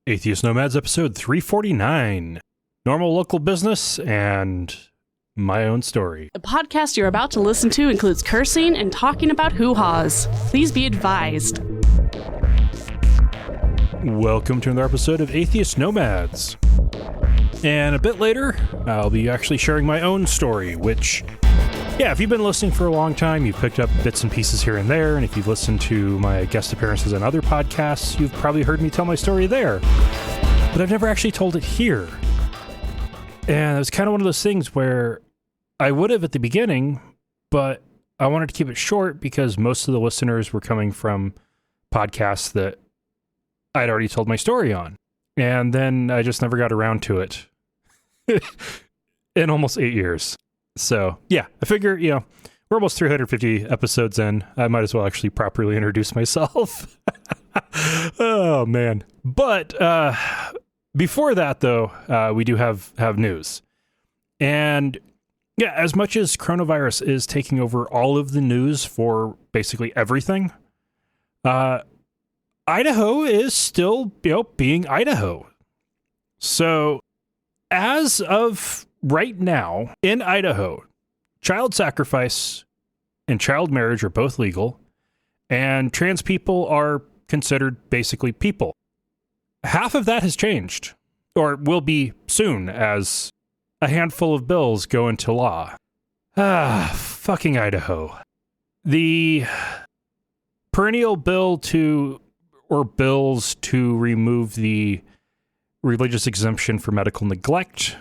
Atheist Nomads episode 349. Normal local business and my own story. The podcast you're about to listen to includes cursing and talking about hoo-haws. Please be advised. Welcome to another episode of Atheist Nomads. And a bit later, I'll be actually sharing my own story, which, yeah, if you've been listening for a long time, you've picked up bits and pieces here and there, and if you've listened to my guest appearances on other podcasts, you've probably heard me tell my story there. But I've never actually told it here. And it was kind of one of those things where I would have at the beginning, but I wanted to keep it short because most of the listeners were coming from podcasts that I'd already told my story on. And then I just never got around to it in almost 8 years. So, yeah, I figure, we're almost 350 episodes in. I might as well actually properly introduce myself. Oh, man. But before that, though, we do have news. And, yeah, as much as coronavirus is taking over all of the news for basically everything, Idaho is still, being Idaho. So, as of right now, in Idaho, child sacrifice and child marriage are both legal, and trans people are considered basically people. Half of that has changed, or will be soon, as a handful of bills go into law. Fucking Idaho. The perennial bills to remove the religious exemption for medical neglect,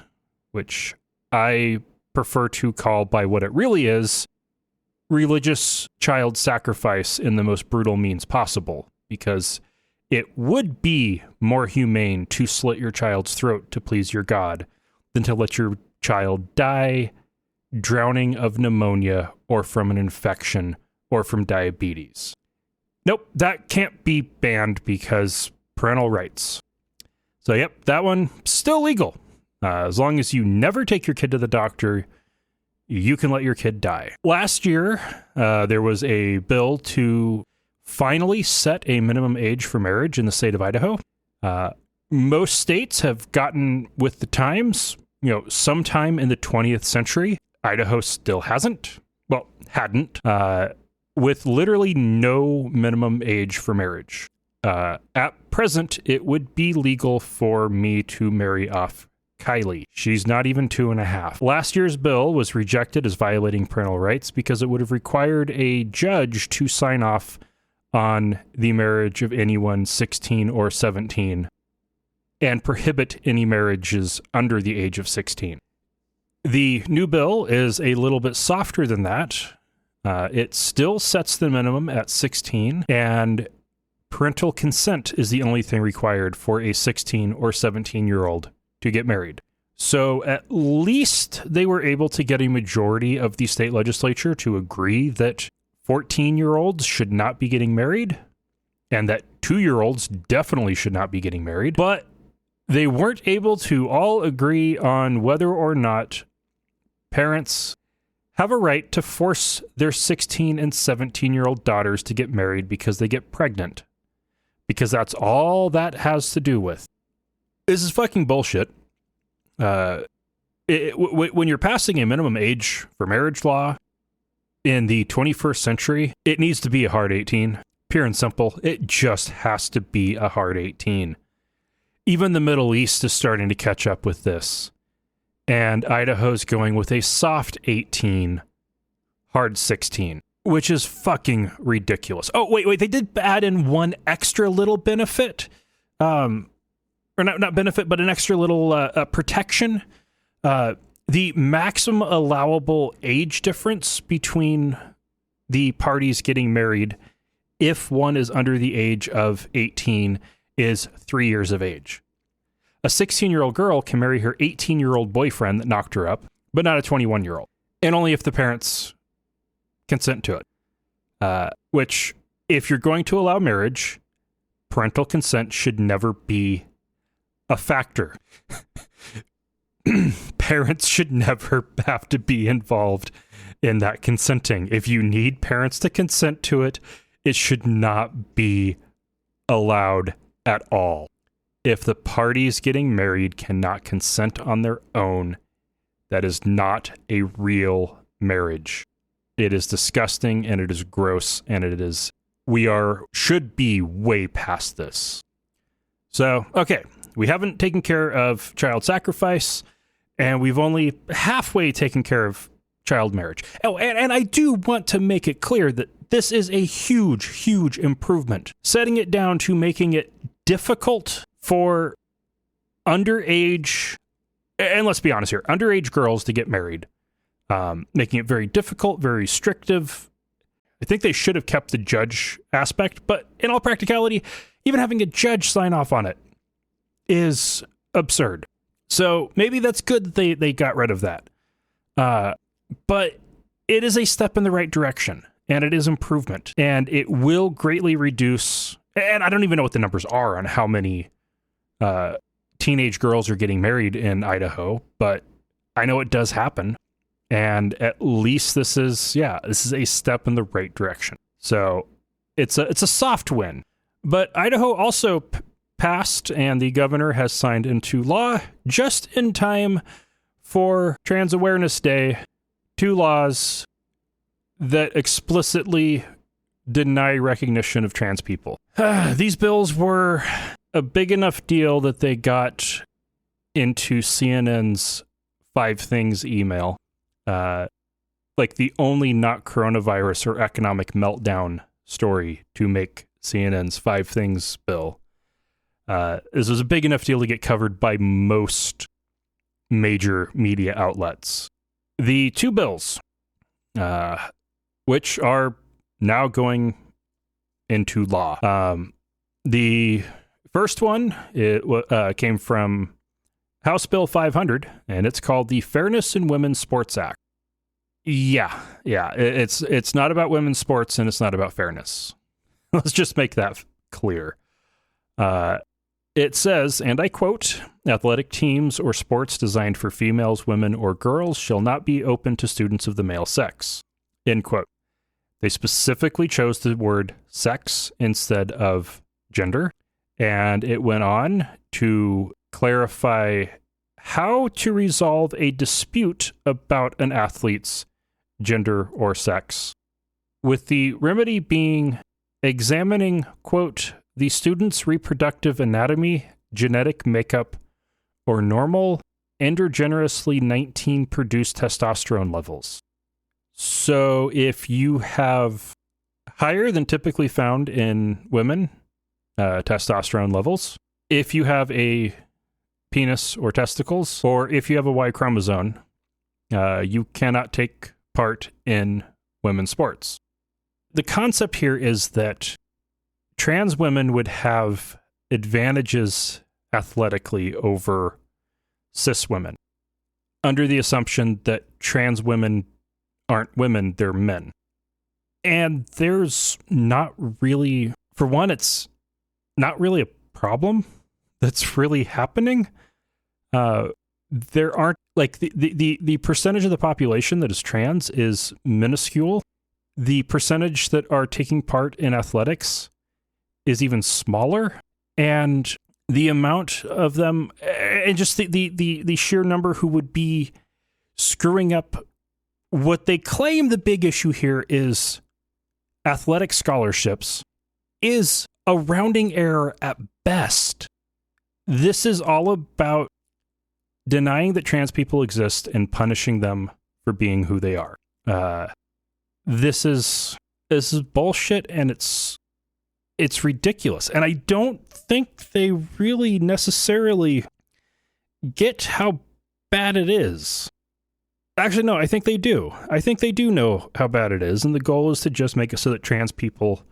which I prefer to call by what it really is, religious child sacrifice in the most brutal means possible, because it would be more humane to slit your child's throat to please your God than to let your child die drowning of pneumonia or from an infection or from diabetes. Nope, that can't be banned because parental rights. So, yep, that one still legal. As long as you never take your kid to the doctor, you can let your kid die. Last year, there was a bill to finally set a minimum age for marriage in the state of Idaho. Most states have gotten with the times, sometime in the 20th century. Idaho still hadn't, with literally no minimum age for marriage. At present, it would be legal for me to marry off Kylie. She's not even 2.5. Last year's bill was rejected as violating parental rights because it would have required a judge to sign off on the marriage of anyone 16 or 17 and prohibit any marriages under the age of 16. The new bill is a little bit softer than that. It still sets the minimum at 16, and parental consent is the only thing required for a 16 or 17-year-old to get married. So at least they were able to get a majority of the state legislature to agree that 14-year-olds should not be getting married, and that 2-year-olds definitely should not be getting married. But they weren't able to all agree on whether or not parents have a right to force their 16 and 17-year-old daughters to get married because they get pregnant. Because that's all that has to do with. This is fucking bullshit. When you're passing a minimum age for marriage law in the 21st century, it needs to be a hard 18. Pure and simple. It just has to be a hard 18. Even the Middle East is starting to catch up with this. And Idaho's going with a soft 18, hard 16, which is fucking ridiculous. Oh, wait, they did add in one extra little benefit. Or not benefit, but an extra little protection. The maximum allowable age difference between the parties getting married, if one is under the age of 18, is 3 years of age. A 16-year-old girl can marry her 18-year-old boyfriend that knocked her up, but not a 21-year-old. And only if the parents consent to it. Which, if you're going to allow marriage, parental consent should never be a factor. Parents should never have to be involved in that consenting. If you need parents to consent to it, it should not be allowed at all. If the parties getting married cannot consent on their own, that is not a real marriage. It is disgusting and it is gross and should be way past this. So, okay, we haven't taken care of child sacrifice, and we've only halfway taken care of child marriage. Oh, and I do want to make it clear that this is a huge, huge improvement. Setting it down to making it difficult for underage, and let's be honest here, underage girls to get married, making it very difficult, very restrictive. I think they should have kept the judge aspect, but in all practicality, even having a judge sign off on it is absurd. So maybe that's good that they got rid of that. But it is a step in the right direction, and it is improvement, and it will greatly reduce, and I don't even know what the numbers are on how many teenage girls are getting married in Idaho, but I know it does happen. And at least this is a step in the right direction. So it's a soft win. But Idaho also passed, and the governor has signed into law just in time for Trans Awareness Day, 2 laws that explicitly deny recognition of trans people. These bills were a big enough deal that they got into CNN's 5 Things email. Like the only not coronavirus or economic meltdown story to make CNN's 5 Things bill. This was a big enough deal to get covered by most major media outlets. The 2 bills, which are now going into law. The first one, it came from House Bill 500, and it's called the Fairness in Women's Sports Act. Yeah. It's not about women's sports, and it's not about fairness. Let's just make that clear. It says, and I quote, "Athletic teams or sports designed for females, women, or girls shall not be open to students of the male sex." End quote. They specifically chose the word sex instead of gender, and it went on to clarify how to resolve a dispute about an athlete's gender or sex, with the remedy being examining, quote, "the student's reproductive anatomy, genetic makeup, or normal endogeneously 19 produced testosterone levels." So if you have higher than typically found in women testosterone levels, if you have a penis or testicles, or if you have a Y chromosome, you cannot take part in women's sports. The concept here is that trans women would have advantages athletically over cis women, under the assumption that trans women aren't women, they're men. And there's not really, for one, it's not really a problem that's really happening. There aren't, like, the percentage of the population that is trans is minuscule. The percentage that are taking part in athletics is even smaller, and the amount of them, and just the sheer number who would be screwing up what they claim the big issue here is athletic scholarships, is a rounding error at best. This is all about denying that trans people exist and punishing them for being who they are. This is bullshit, and it's ridiculous. And I don't think they really necessarily get how bad it is. Actually, no, I think they do. I think they do know how bad it is, and the goal is to just make it so that trans people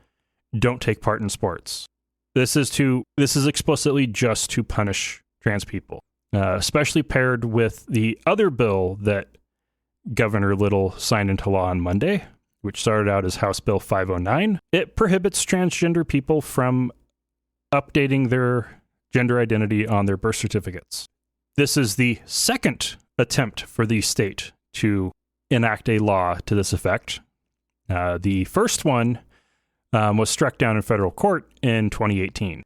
don't take part in sports. This is explicitly just to punish trans people, especially paired with the other bill that Governor Little signed into law on Monday, which started out as House Bill 509. It prohibits transgender people from updating their gender identity on their birth certificates. This is the second attempt for the state to enact a law to this effect. The first one was struck down in federal court in 2018.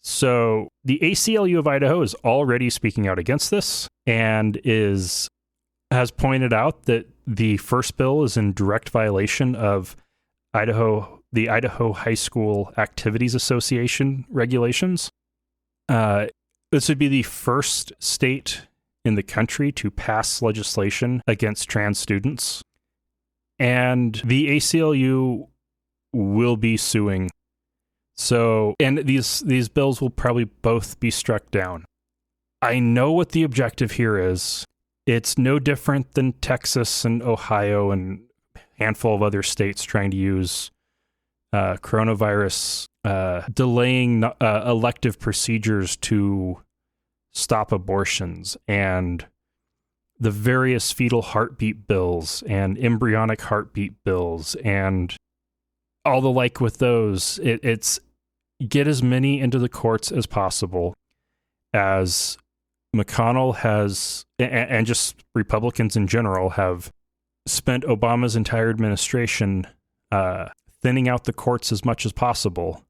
So the ACLU of Idaho is already speaking out against this and has pointed out that the first bill is in direct violation of the Idaho High School Activities Association regulations. This would be the first state in the country to pass legislation against trans students. And the ACLU will be suing. So, and these bills will probably both be struck down. I know what the objective here is. It's no different than Texas and Ohio and a handful of other states trying to use coronavirus, delaying elective procedures to stop abortions, and the various fetal heartbeat bills and embryonic heartbeat bills and all the like with those. It's get as many into the courts as possible, as McConnell has, and just Republicans in general have spent Obama's entire administration thinning out the courts as much as possible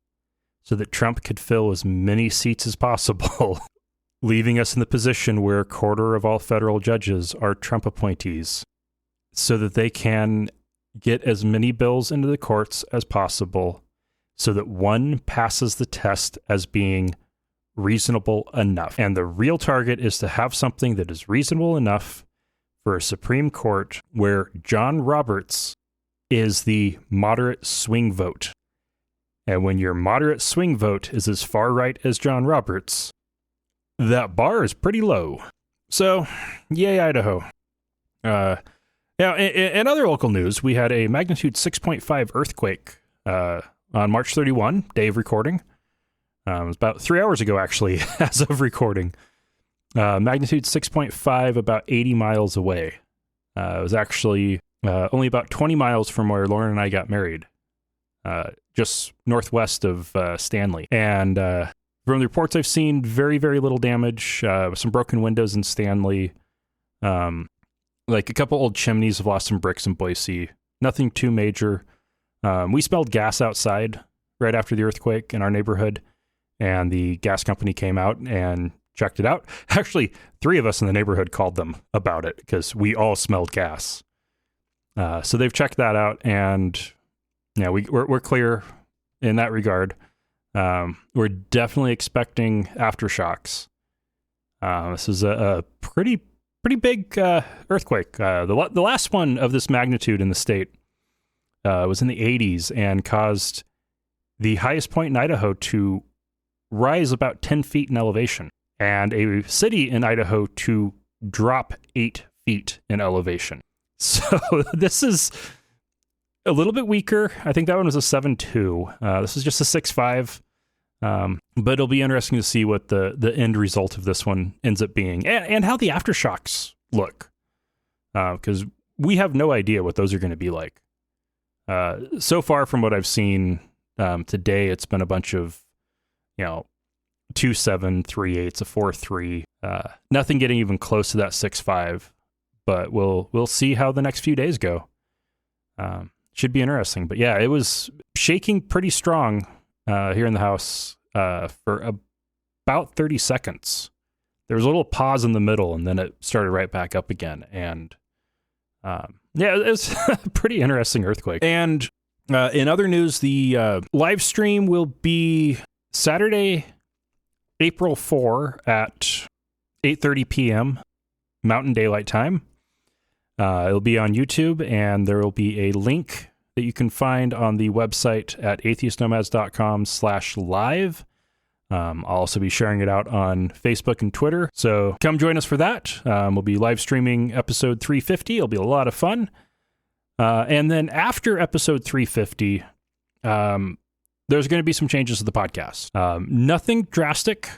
so that Trump could fill as many seats as possible, leaving us in the position where a quarter of all federal judges are Trump appointees so that they can get as many bills into the courts as possible so that one passes the test as being reasonable enough. And the real target is to have something that is reasonable enough for a Supreme Court where John Roberts is the moderate swing vote. And when your moderate swing vote is as far right as John Roberts, that bar is pretty low. So, yay, Idaho. Now, in other local news, we had a magnitude 6.5 earthquake on March 31, day of recording. It was about 3 hours ago, actually, as of recording. Magnitude 6.5, about 80 miles away. It was actually only about 20 miles from where Lauren and I got married, just northwest of Stanley. And from the reports I've seen, very, very little damage, some broken windows in Stanley. Like a couple old chimneys have lost some bricks in Boise. Nothing too major. We smelled gas outside right after the earthquake in our neighborhood, and the gas company came out and checked it out. Actually, 3 of us in the neighborhood called them about it because we all smelled gas. So they've checked that out, and yeah, we're clear in that regard. We're definitely expecting aftershocks. This is a pretty big earthquake. The last one of this magnitude in the state was in the 80s and caused the highest point in Idaho to rise about 10 feet in elevation, and a city in Idaho to drop 8 feet in elevation. So this is a little bit weaker. I think that one was a 7.2. This is just a 6.5. But it'll be interesting to see what the end result of this one ends up being, and how the aftershocks look, because we have no idea what those are going to be like. So far from what I've seen today, it's been a bunch of 2.7, 3.8, a 4.3. Nothing getting even close to that 6.5. But we'll see how the next few days go. Should be interesting. But yeah, it was shaking pretty strong here in the house for about 30 seconds. There was a little pause in the middle, and then it started right back up again. And yeah, it was a pretty interesting earthquake. And in other news, the live stream will be Saturday, April 4 at 8:30 p.m. Mountain Daylight Time. It'll be on YouTube, and there will be a link that you can find on the website at atheistnomads.com/live. I'll also be sharing it out on Facebook and Twitter. So come join us for that. We'll be live streaming episode 350. It'll be a lot of fun. And then after episode 350, there's going to be some changes to the podcast. Nothing drastic,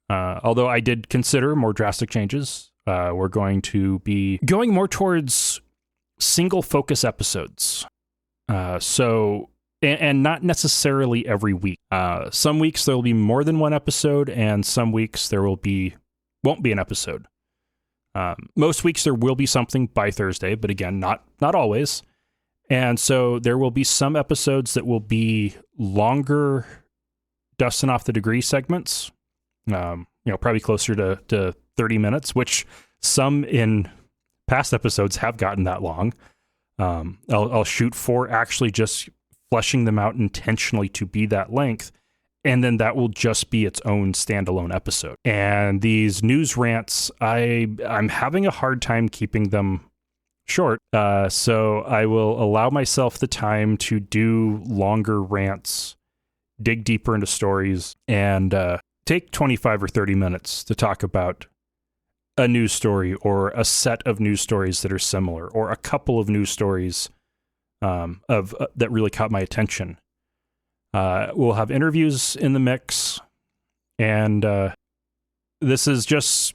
although I did consider more drastic changes. We're going to be going more towards single focus episodes. And not necessarily every week. Some weeks there will be more than one episode, and some weeks there won't be an episode. Most weeks there will be something by Thursday, but again, not always. And so there will be some episodes that will be longer Dustin off the degree segments, probably closer to 30 minutes, which some in past episodes have gotten that long. I'll shoot for actually just fleshing them out intentionally to be that length. And then that will just be its own standalone episode. And these news rants, I'm having a hard time keeping them short. So I will allow myself the time to do longer rants, dig deeper into stories, and take 25 or 30 minutes to talk about a news story or a set of news stories that are similar, or a couple of news stories that really caught my attention. We'll have interviews in the mix, and this is just,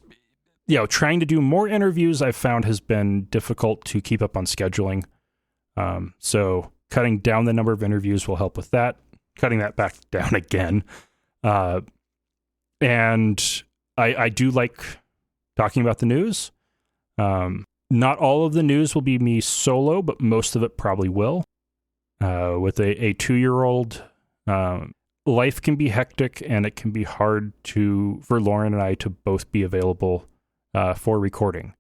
trying to do more interviews I've found has been difficult to keep up on scheduling. So cutting down the number of interviews will help with that, cutting that back down again. And I do like talking about the news. Not all of the news will be me solo, but most of it probably will. With a 2-year-old, life can be hectic, and it can be hard for Lauren and I to both be available for recording.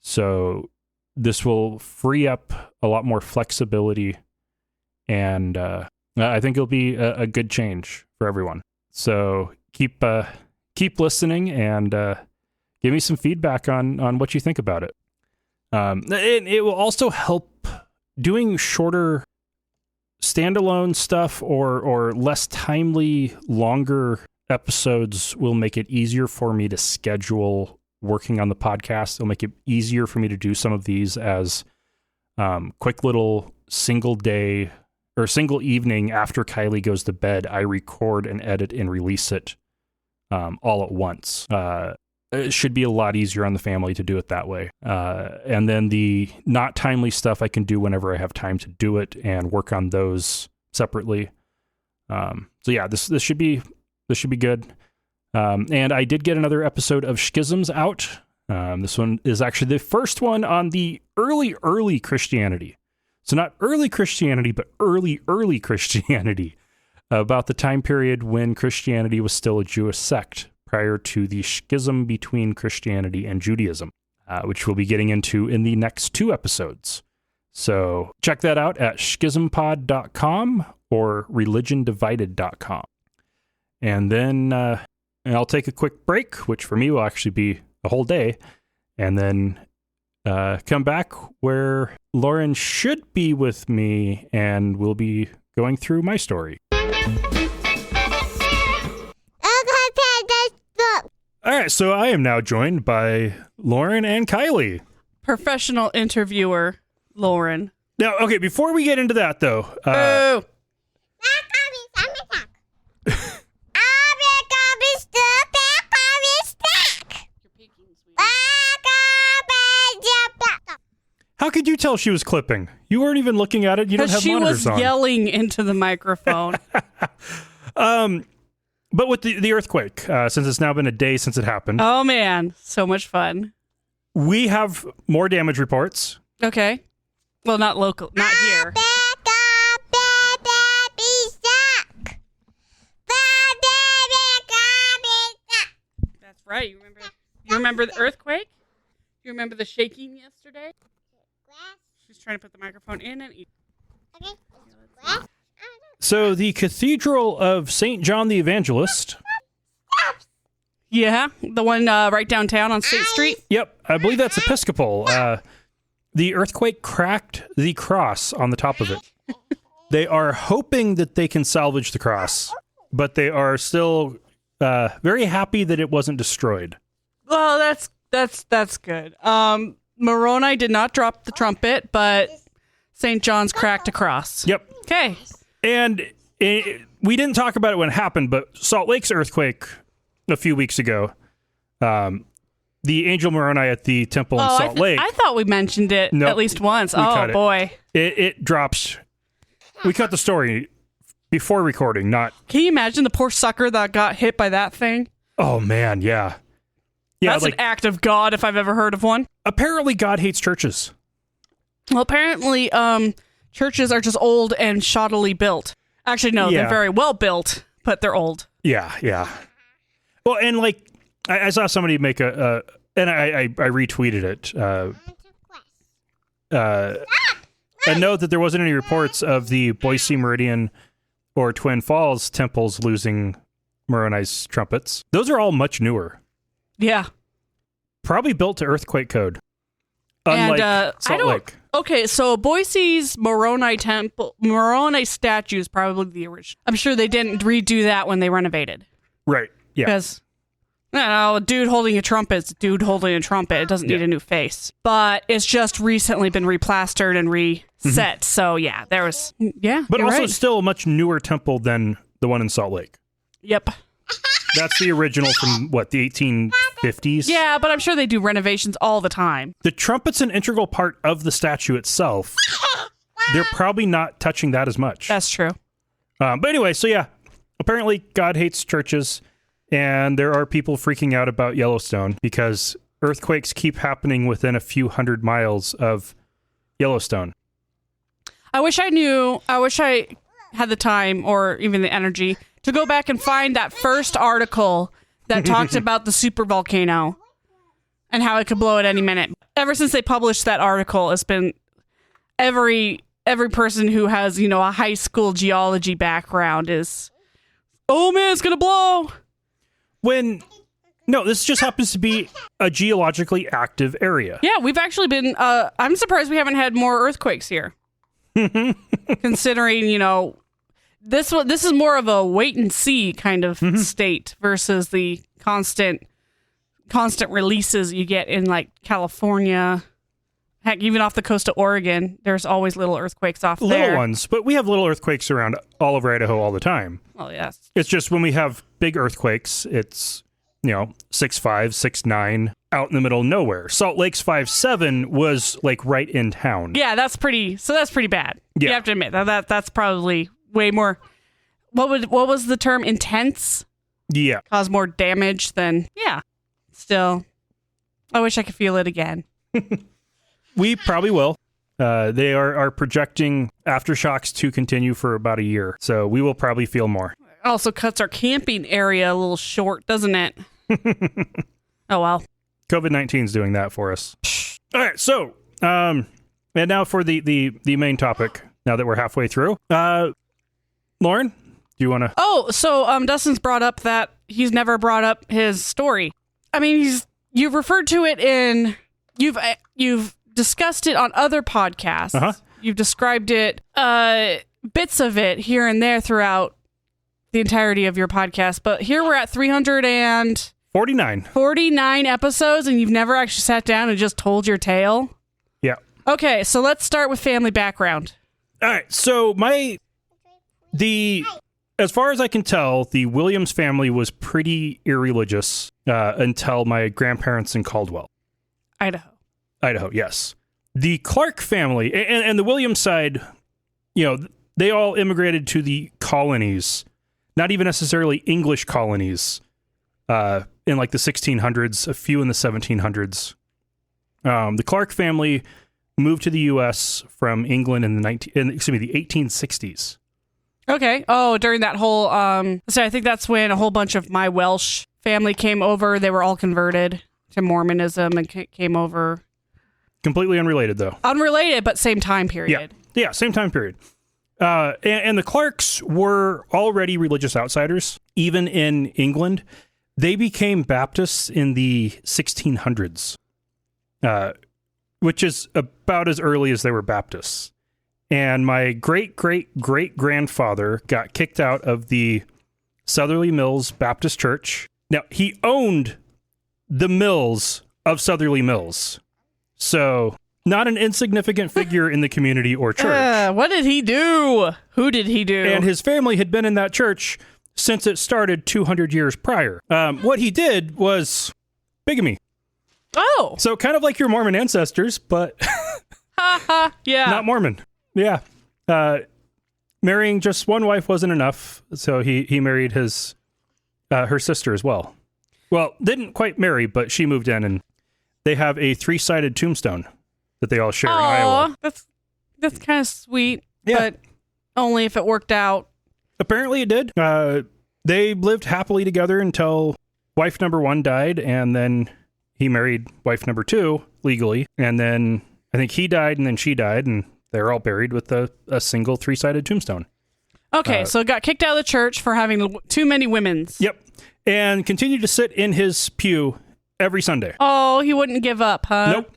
So this will free up a lot more flexibility, and I think it'll be a good change for everyone. So keep listening, and give me some feedback on what you think about it. It will also help doing shorter standalone stuff or less timely, longer episodes will make it easier for me to schedule working on the podcast. It'll make it easier for me to do some of these as quick little single day or single evening after Kylie goes to bed. I record and edit and release it all at once. It should be a lot easier on the family to do it that way. And then the not timely stuff I can do whenever I have time to do it and work on those separately. So yeah, this should be good. And I did get another episode of Schisms out. This one is actually the first one on the early Christianity. So not early Christianity, but early Christianity, about the time period when Christianity was still a Jewish sect, prior to the schism between Christianity and Judaism, which we'll be getting into in the next 2 episodes. So check that out at schismpod.com or religiondivided.com. And then I'll take a quick break, which for me will actually be a whole day, and then come back where Lauren should be with me, and we'll be going through my story. All right, so I am now joined by Lauren and Kylie. Professional interviewer, Lauren. Now, okay, before we get into that, though... How could you tell she was clipping? You weren't even looking at it. You don't have monitors on. She was yelling into the microphone. But with the earthquake, since it's now been a day since it happened. Oh, man. So much fun. We have more damage reports. Okay. Well, not local. Not here. That's right. You remember the earthquake? You remember the shaking yesterday? She's trying to put the microphone in and eat. Okay. So the Cathedral of St. John the Evangelist. Yeah, the one right downtown on State Street. Yep, I believe that's Episcopal. The earthquake cracked the cross on the top of it. They are hoping that they can salvage the cross, but they are still very happy that it wasn't destroyed. Well, that's good. Moroni did not drop the trumpet, but St. John's cracked a cross. Yep. Okay. And we didn't talk about it when it happened, but Salt Lake's earthquake a few weeks ago, the Angel Moroni at the temple in Salt Lake. I thought we mentioned it at least once. Oh, boy. It drops. We cut the story before recording, not... Can you imagine the poor sucker that got hit by that thing? Oh, man, yeah. Yeah, that's an act of God if I've ever heard of one. Apparently, God hates churches. Well, apparently, churches are just old and shoddily built. Actually, no, they're very well built, but they're old. Yeah. Well, and like I saw somebody make and I retweeted it. A note that there wasn't any reports of the Boise Meridian or Twin Falls temples losing Moroni's trumpets. Those are all much newer. Yeah. Probably built to earthquake code. Unlike Salt Lake. Okay, so Boise's Moroni statue is probably the original. I'm sure they didn't redo that when they renovated. Right. Yeah. Because, a dude holding a trumpet is a dude holding a trumpet. It doesn't need a new face. But it's just recently been replastered and reset. So, yeah, there was... Yeah, but also right. still a much newer temple than the one in Salt Lake. Yep. That's the original from, the 1850s? Yeah, but I'm sure they do renovations all the time. The trumpet's an integral part of the statue itself. They're probably not touching that as much. That's true. But anyway, so yeah, apparently God hates churches, and there are people freaking out about Yellowstone because earthquakes keep happening within a few 100 miles of Yellowstone. I wish I had the time or even the energy to go back and find that first article that talked about the supervolcano and how it could blow at any minute. Ever since they published that article, it's been every person who has, a high school geology background is, oh man, it's going to blow. No, this just happens to be a geologically active area. Yeah, we've actually been, I'm surprised we haven't had more earthquakes here. Considering, this is more of a wait and see kind of state versus the constant releases you get in like California. Heck, even off the coast of Oregon, there's always little earthquakes off there. Little ones, but we have little earthquakes around all over Idaho all the time. Well, yes. It's just when we have big earthquakes, it's 6.5, 6.9 out in the middle of nowhere. Salt Lake's 5.7 was like right in town. Yeah, that's pretty bad. Yeah. You have to admit that's probably way more. What was the term? Intense? Yeah. Cause more damage than, yeah. Still, I wish I could feel it again. We probably will. They are projecting aftershocks to continue for about a year, so we will probably feel more. Also cuts our camping area a little short, doesn't it? Oh, well. COVID-19 is doing that for us. All right, so, and now for the main topic, now that we're halfway through. Lauren, do you want to... Oh, so Dustin's brought up that he's never brought up his story. I mean, you've referred to it in... You've discussed it on other podcasts. Uh-huh. You've described it, bits of it here and there throughout the entirety of your podcast. But here we're at 349 episodes, and you've never actually sat down and just told your tale? Yeah. Okay, so let's start with family background. All right, so as far as I can tell, the Williams family was pretty irreligious until my grandparents in Caldwell. Idaho, yes. The Clark family and the Williams side, they all immigrated to the colonies, not even necessarily English colonies, in like the 1600s, a few in the 1700s. The Clark family moved to the U.S. from England in the 1860s. Okay. Oh, during that whole, so I think that's when a whole bunch of my Welsh family came over. They were all converted to Mormonism and came over. Completely unrelated, though. Unrelated, but same time period. Yeah, same time period. And the Clarks were already religious outsiders, even in England. They became Baptists in the 1600s, which is about as early as they were Baptists. And my great-great-great-grandfather got kicked out of the Southerly Mills Baptist Church. Now, he owned the mills of Southerly Mills. So, not an insignificant figure in the community or church. What did he do? Who did he do? And his family had been in that church since it started 200 years prior. What he did was bigamy. Oh. So, kind of like your Mormon ancestors, but yeah. Not Mormon. Yeah. Marrying just one wife wasn't enough, so he married her sister as well. Well, didn't quite marry, but she moved in, and they have a 3-sided tombstone that they all share in Iowa. That's kind of sweet, Yeah. but only if it worked out. Apparently it did. They lived happily together until wife number 1 died, and then he married wife number 2 legally, and then I think he died, and then she died, and they're all buried with a single 3-sided tombstone. Okay, so got kicked out of the church for having too many women's. Yep. And continued to sit in his pew every Sunday. Oh, he wouldn't give up, huh? Nope.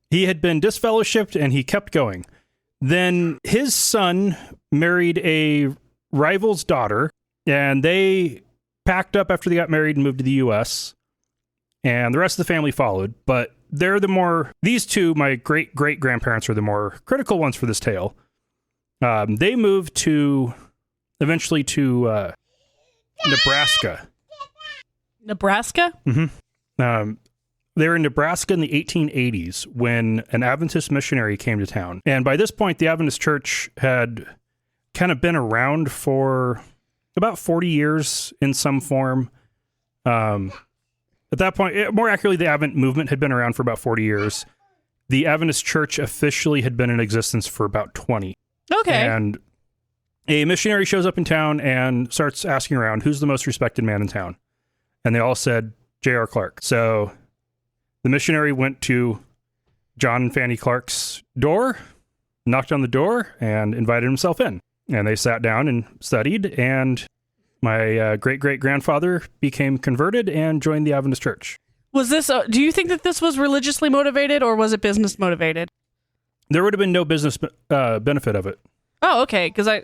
He had been disfellowshipped, and he kept going. Then his son married a rival's daughter, and they packed up after they got married and moved to the U.S., and the rest of the family followed. But these two, my great-great-grandparents, are the more critical ones for this tale. They moved eventually to Nebraska. Nebraska? Mm-hmm. They were in Nebraska in the 1880s when an Adventist missionary came to town. And by this point, the Adventist church had kind of been around for about 40 years in some form. At that point, more accurately, the Advent movement had been around for about 40 years. The Adventist church officially had been in existence for about 20. Okay. And a missionary shows up in town and starts asking around, who's the most respected man in town? And they all said, J.R. Clark. So the missionary went to John and Fanny Clark's door, knocked on the door, and invited himself in. And they sat down and studied, and my great-great-grandfather became converted and joined the Adventist church. Was this, do you think that this was religiously motivated, or was it business motivated? There would have been no business benefit of it. Oh, okay, because in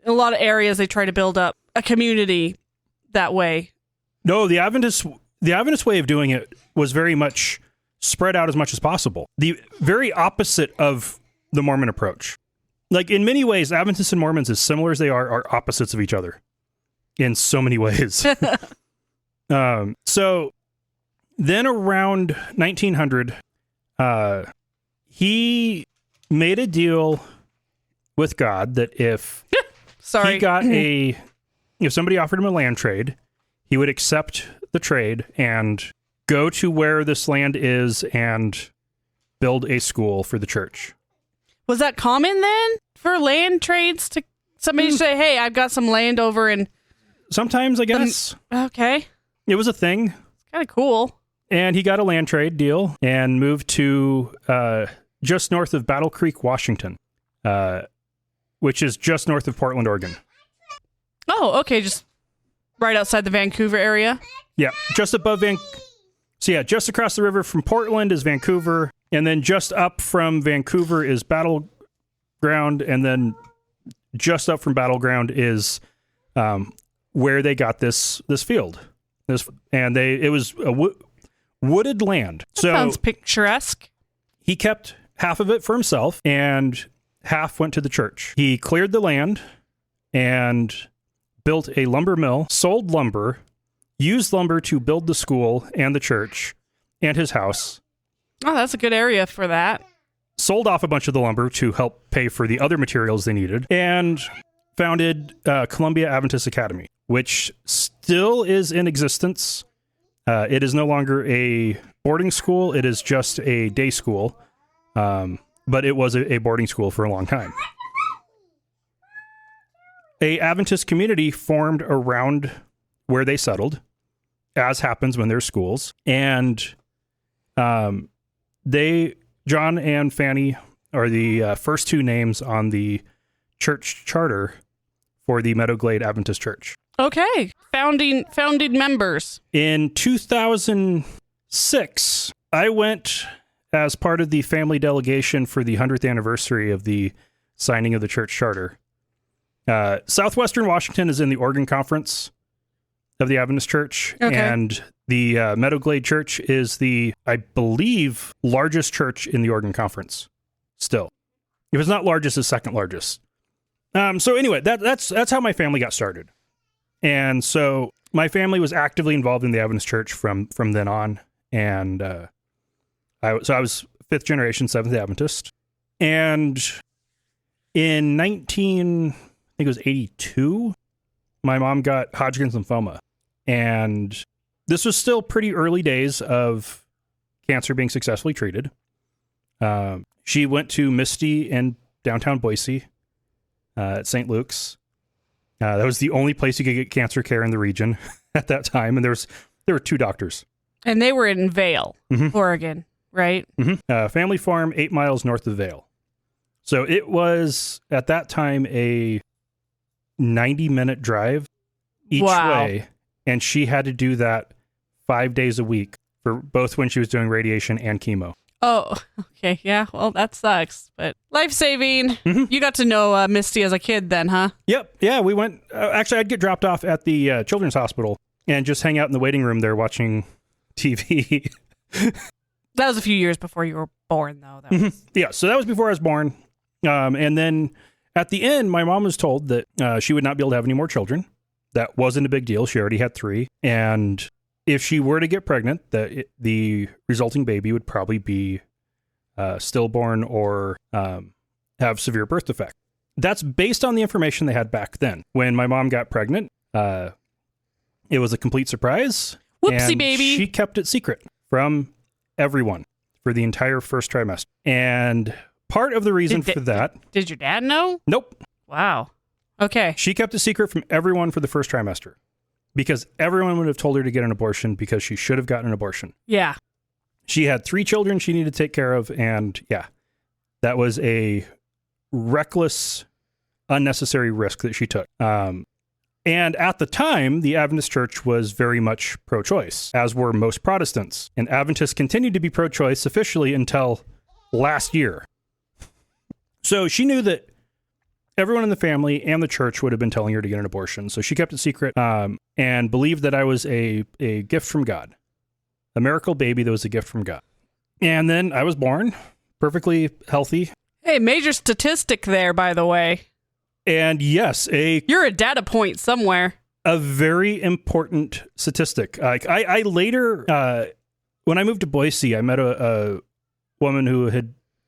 a lot of areas, they try to build up a community that way. No, the Adventist way of doing it was very much spread out as much as possible. The very opposite of the Mormon approach. Like, in many ways, Adventists and Mormons, as similar as they are opposites of each other in so many ways. So then around 1900, he made a deal with God that if he got if somebody offered him a land trade, he would accept the trade and go to where this land is and build a school for the church. Was that common then for land trades to somebody say, hey, I've got some land over in... Sometimes, I guess. Okay. It was a thing. It's kind of cool. And he got a land trade deal and moved to just north of Battle Creek, Washington, which is just north of Portland, Oregon. Oh, okay. Just right outside the Vancouver area? Yeah, just above So yeah, just across the river from Portland is Vancouver, and then just up from Vancouver is Battleground, and then just up from Battleground is where they got this field. It was a wooded land. That sounds picturesque. He kept half of it for himself, and half went to the church. He cleared the land and built a lumber mill, sold lumber, used lumber to build the school and the church and his house. Oh, that's a good area for that. Sold off a bunch of the lumber to help pay for the other materials they needed, and founded Columbia Adventist Academy, which still is in existence. It is no longer a boarding school. It is just a day school. But it was a boarding school for a long time. A Adventist community formed around where they settled, as happens when there's schools. And John and Fanny are the first two names on the church charter for the Meadow Glade Adventist Church. Okay. Founding members. In 2006, I went as part of the family delegation for the 100th anniversary of the signing of the church charter. Southwestern Washington is in the Oregon Conference of the Adventist Church, okay. And the Meadow Glade Church is the, I believe, largest church in the Oregon Conference. Still, if it's not largest, it's second largest. So anyway, that's how my family got started, and so my family was actively involved in the Adventist Church from then on, and I was fifth generation Seventh Adventist, and in 1982, my mom got Hodgkin's lymphoma, and this was still pretty early days of cancer being successfully treated. She went to Misty in downtown Boise at St. Luke's, That was the only place you could get cancer care in the region at that time. And there were 2 doctors. And they were in Vail, Oregon, right? Family farm 8 miles north of Vail. So it was, at that time, a 90-minute drive each way. And she had to do that 5 days a week for both when she was doing radiation and chemo. Oh, okay. Yeah, well, that sucks. But life-saving. You got to know Misty as a kid then, huh? Yep. Yeah, we went. Actually, I'd get dropped off at the children's hospital and just hang out in the waiting room there watching TV. That was a few years before you were born, though. That was... Yeah, so that was before I was born. And then at the end, my mom was told that she would not be able to have any more children. That wasn't a big deal. She already had 3. And if she were to get pregnant, the resulting baby would probably be stillborn or have severe birth defect. That's based on the information they had back then. When my mom got pregnant, it was a complete surprise. Whoopsie, and baby. She kept it secret from everyone for the entire first trimester. And part of the reason for that... Did your dad know? Nope. Wow. Okay. She kept it secret from everyone for the first trimester. Because everyone would have told her to get an abortion because she should have gotten an abortion. Yeah. She had 3 children she needed to take care of. And yeah, that was a reckless, unnecessary risk that she took. And at the time, the Adventist Church was very much pro-choice, as were most Protestants. And Adventists continued to be pro-choice officially until last year. So she knew that everyone in the family and the church would have been telling her to get an abortion. So she kept it secret and believed that I was a gift from God, a miracle baby that was a gift from God. And then I was born perfectly healthy. Hey, major statistic there, by the way. And yes, you're a data point somewhere. A very important statistic. I later, when I moved to Boise, I met a woman who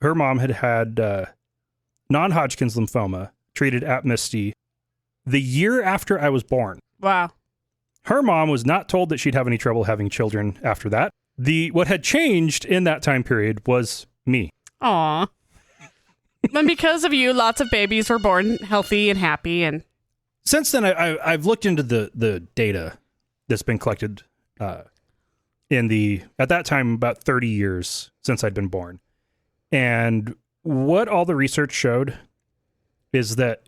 her mom had non-Hodgkin's lymphoma, treated at Misty the year after I was born. Wow. Her mom was not told that she'd have any trouble having children after that. What had changed in that time period was me. Aw. And because of you, lots of babies were born healthy and happy. And since then, I've looked into the data that's been collected at that time, about 30 years since I'd been born. And what all the research showed is that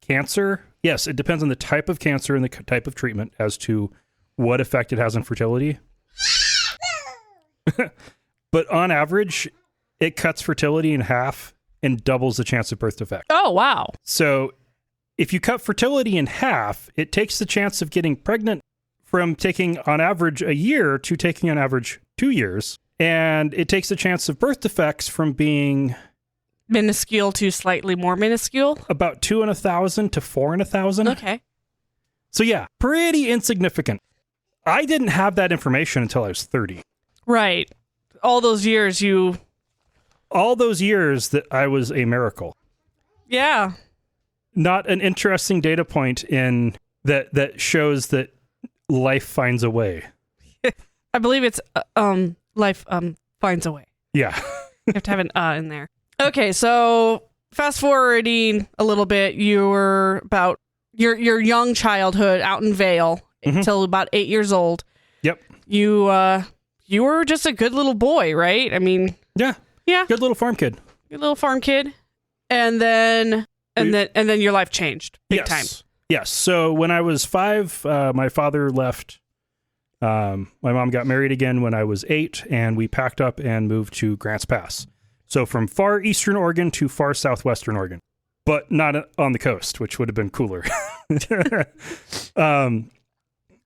cancer, yes, it depends on the type of cancer and the type of treatment as to what effect it has on fertility. But on average, it cuts fertility in half and doubles the chance of birth defect. Oh, wow. So if you cut fertility in half, it takes the chance of getting pregnant from taking on average a year to taking on average 2 years. And it takes the chance of birth defects from being minuscule to slightly more minuscule? About 2 in 1,000 to 4 in 1,000. Okay. So yeah, pretty insignificant. I didn't have that information until I was 30. Right. All those years that I was a miracle. Yeah. Not an interesting data point in that shows that life finds a way. I believe it's life finds a way. Yeah. You have to have an in there. Okay, so fast forwarding a little bit, you were about your young childhood out in Vail until about 8 years old. Yep. You were just a good little boy, right? I mean, yeah. Good little farm kid. Good little farm kid. And then your life changed big time. Yes. So when I was 5, my father left. My mom got married again when I was 8, and we packed up and moved to Grants Pass. So from far eastern Oregon to far southwestern Oregon, but not on the coast, which would have been cooler.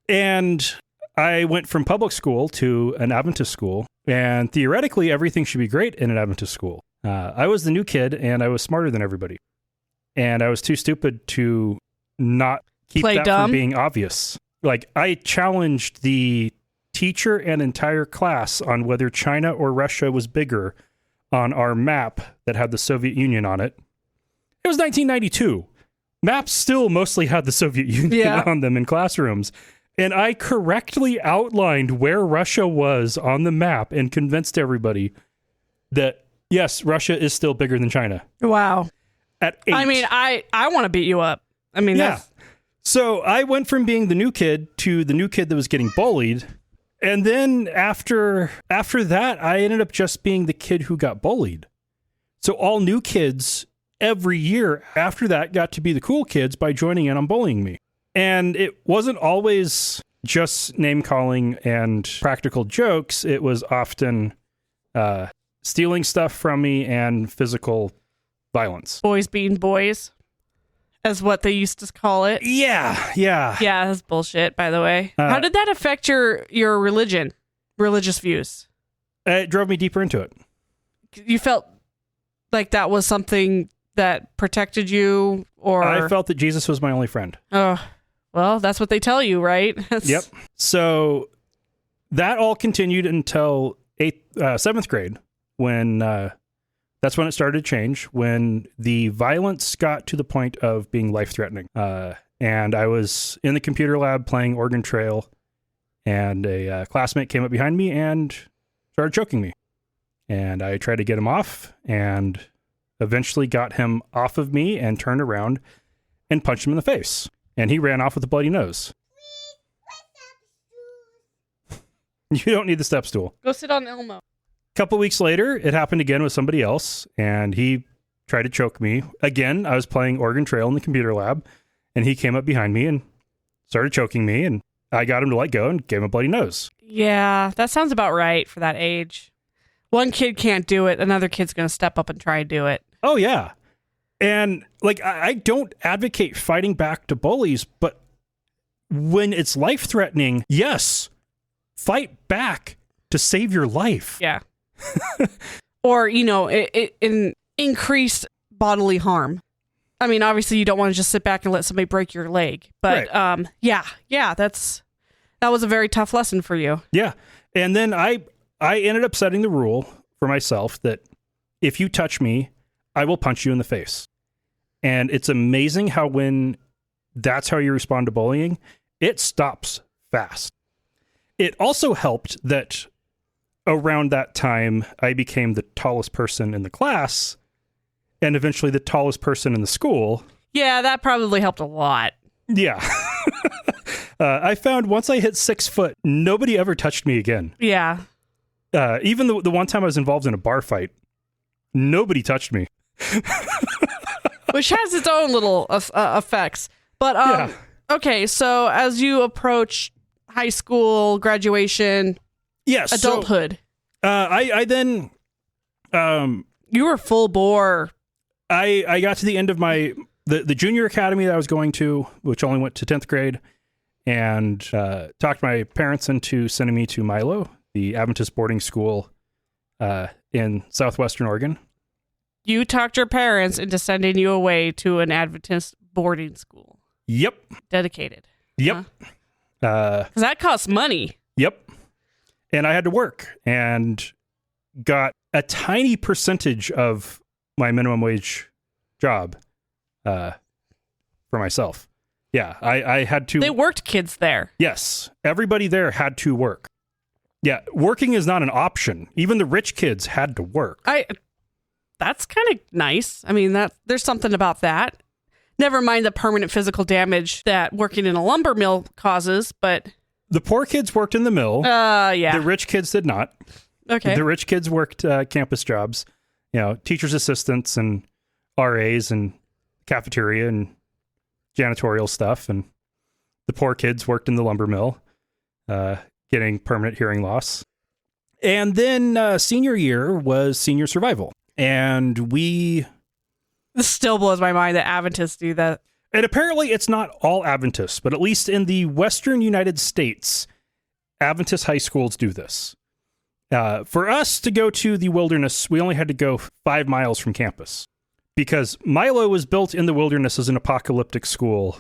And I went from public school to an Adventist school, and theoretically everything should be great in an Adventist school. I was the new kid, and I was smarter than everybody. And I was too stupid to not keep Play that dumb. from being obvious. Like, I challenged the teacher and entire class on whether China or Russia was bigger on our map that had the Soviet Union on it. It was 1992. Maps still mostly had the Soviet Union on them in classrooms. And I correctly outlined where Russia was on the map and convinced everybody that, yes, Russia is still bigger than China. Wow. At 8. I mean, I want to beat you up. I mean, yeah. So I went from being the new kid to the new kid that was getting bullied. And then after that, I ended up just being the kid who got bullied. So all new kids every year after that got to be the cool kids by joining in on bullying me. And it wasn't always just name calling and practical jokes. It was often stealing stuff from me and physical violence. Boys being boys, as what they used to call it. Yeah. Yeah, that's bullshit, by the way. How did that affect your religious views? It drove me deeper into it. You felt like that was something that protected you, or... I felt that Jesus was my only friend. Oh, well, that's what they tell you, right? Yep. So that all continued until 7th grade, when that's when it started to change, when the violence got to the point of being life-threatening. And I was in the computer lab playing Oregon Trail, and a classmate came up behind me and started choking me. And I tried to get him off, and eventually got him off of me and turned around and punched him in the face. And he ran off with a bloody nose. You don't need the step stool. Go sit on Elmo. A couple weeks later, it happened again with somebody else, and he tried to choke me. Again, I was playing Oregon Trail in the computer lab, and he came up behind me and started choking me, and I got him to let go and gave him a bloody nose. Yeah, that sounds about right for that age. One kid can't do it, another kid's going to step up and try and do it. Oh, yeah. And, like, I don't advocate fighting back to bullies, but when it's life-threatening, yes, fight back to save your life. Yeah. Or, it increased bodily harm. I mean, obviously, you don't want to just sit back and let somebody break your leg. But, right. that was a very tough lesson for you. Yeah. And then I ended up setting the rule for myself that if you touch me, I will punch you in the face. And it's amazing how when that's how you respond to bullying, it stops fast. It also helped that around that time, I became the tallest person in the class and eventually the tallest person in the school. Yeah, that probably helped a lot. Yeah. I found once I hit 6 foot, nobody ever touched me again. Yeah. Even the one time I was involved in a bar fight, nobody touched me. Which has its own little effects. But, okay, so as you approach high school, graduation, yes, adulthood. So, I then... you were full bore. I got to the end of the junior academy that I was going to, which only went to 10th grade, and talked my parents into sending me to Milo, the Adventist boarding school in southwestern Oregon. You talked your parents into sending you away to an Adventist boarding school. Yep. Dedicated. Yep. Because that costs money. Yep. And I had to work and got a tiny percentage of my minimum wage job for myself. Yeah, I had to... They worked kids there. Yes. Everybody there had to work. Yeah, working is not an option. Even the rich kids had to work. That's kind of nice. I mean, there's something about that. Never mind the permanent physical damage that working in a lumber mill causes, but... The poor kids worked in the mill. Yeah. The rich kids did not. Okay. The rich kids worked campus jobs, teachers' assistants and RAs and cafeteria and janitorial stuff. And the poor kids worked in the lumber mill, getting permanent hearing loss. And then senior year was senior survival. And this still blows my mind that Adventists do that. And apparently it's not all Adventists, but at least in the Western United States, Adventist high schools do this. For us to go to the wilderness, we only had to go 5 miles from campus because Milo was built in the wilderness as an apocalyptic school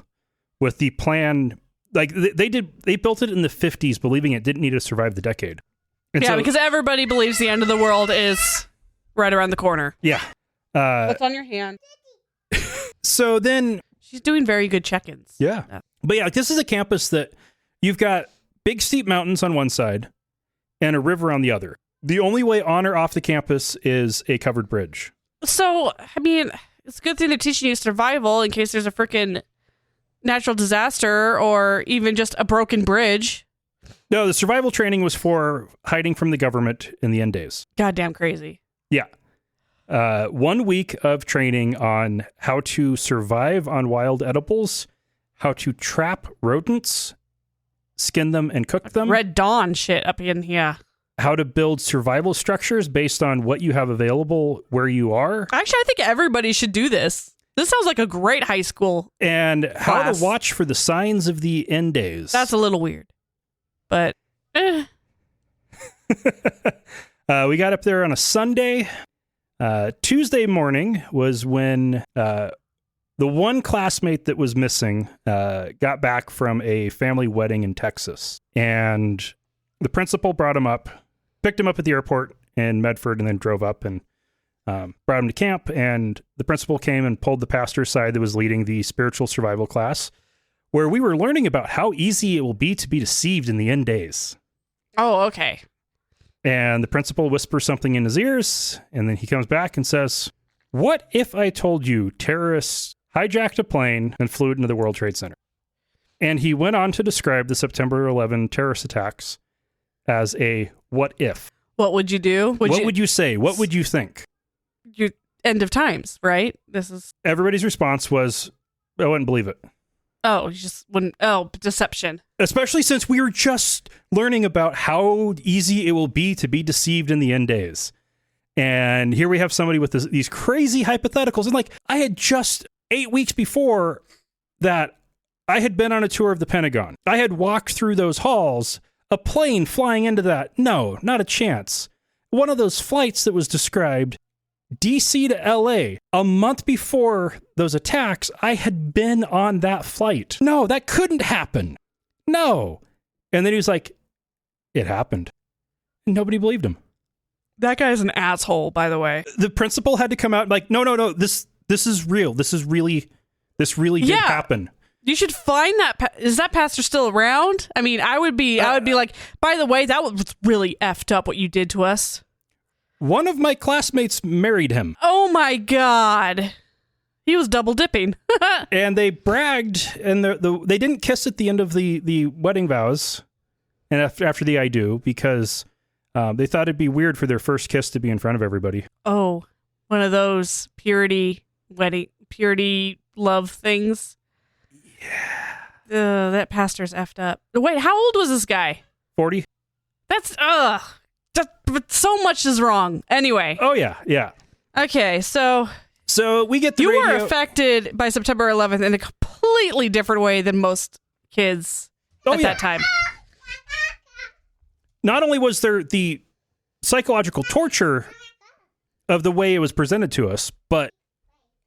with the plan, like they built it in the 50s, believing it didn't need to survive the decade. And yeah, because everybody believes the end of the world is right around the corner. Yeah. What's on your hand? So then... She's doing very good check-ins. Yeah. But yeah, this is a campus that you've got big steep mountains on one side and a river on the other. The only way on or off the campus is a covered bridge. So, I mean, it's a good thing they're teaching you survival in case there's a freaking natural disaster or even just a broken bridge. No, the survival training was for hiding from the government in the end days. Goddamn crazy. Yeah. 1 week of training on how to survive on wild edibles, how to trap rodents, skin them and cook them. Red Dawn shit up in here. How to build survival structures based on what you have available where you are. Actually, I think everybody should do this. This sounds like a great high school And how class. to watch for the signs of the end days. That's a little weird. But, We got up there on a Sunday. Tuesday morning was when the one classmate that was missing got back from a family wedding in Texas. And the principal brought him up, picked him up at the airport in Medford, and then drove up and brought him to camp. And the principal came and pulled the pastor aside that was leading the spiritual survival class, where we were learning about how easy it will be to be deceived in the end days. oh, okay. And the principal whispers something in his ears, and then he comes back and says, "What if I told you terrorists hijacked a plane and flew it into the World Trade Center?" And he went on to describe the September 11 terrorist attacks as a what if. What would you do? What would you say? What would you think? You end of times, right? This is... Everybody's response was, "I wouldn't believe it." Oh, you just wouldn't... Oh, deception. Especially since we were just learning about how easy it will be to be deceived in the end days. And here we have somebody with these crazy hypotheticals. And like, I had just 8 weeks before that, I had been on a tour of the Pentagon. I had walked through those halls, a plane flying into that. No, not a chance. One of those flights that was described, DC to LA, a month before those attacks, I had been on that flight. No, that couldn't happen. No. And then he was like, "It happened." And nobody believed him. That guy's an asshole, by the way. The principal had to come out like, no, this is real. This really did happen. You should find that. Is that pastor still around? I mean, I would be like, by the way, that was really effed up what you did to us. One of my classmates married him. Oh my God. He was double dipping. And they bragged, and they didn't kiss at the end of the wedding vows and after the I do, because they thought it'd be weird for their first kiss to be in front of everybody. Oh, one of those purity love things. Yeah. That pastor's effed up. Wait, how old was this guy? 40? That's, but so much is wrong. Anyway. Oh, yeah. Okay, so we get the you radio. were affected by September 11th in a completely different way than most kids at that time. Not only was there the psychological torture of the way it was presented to us, but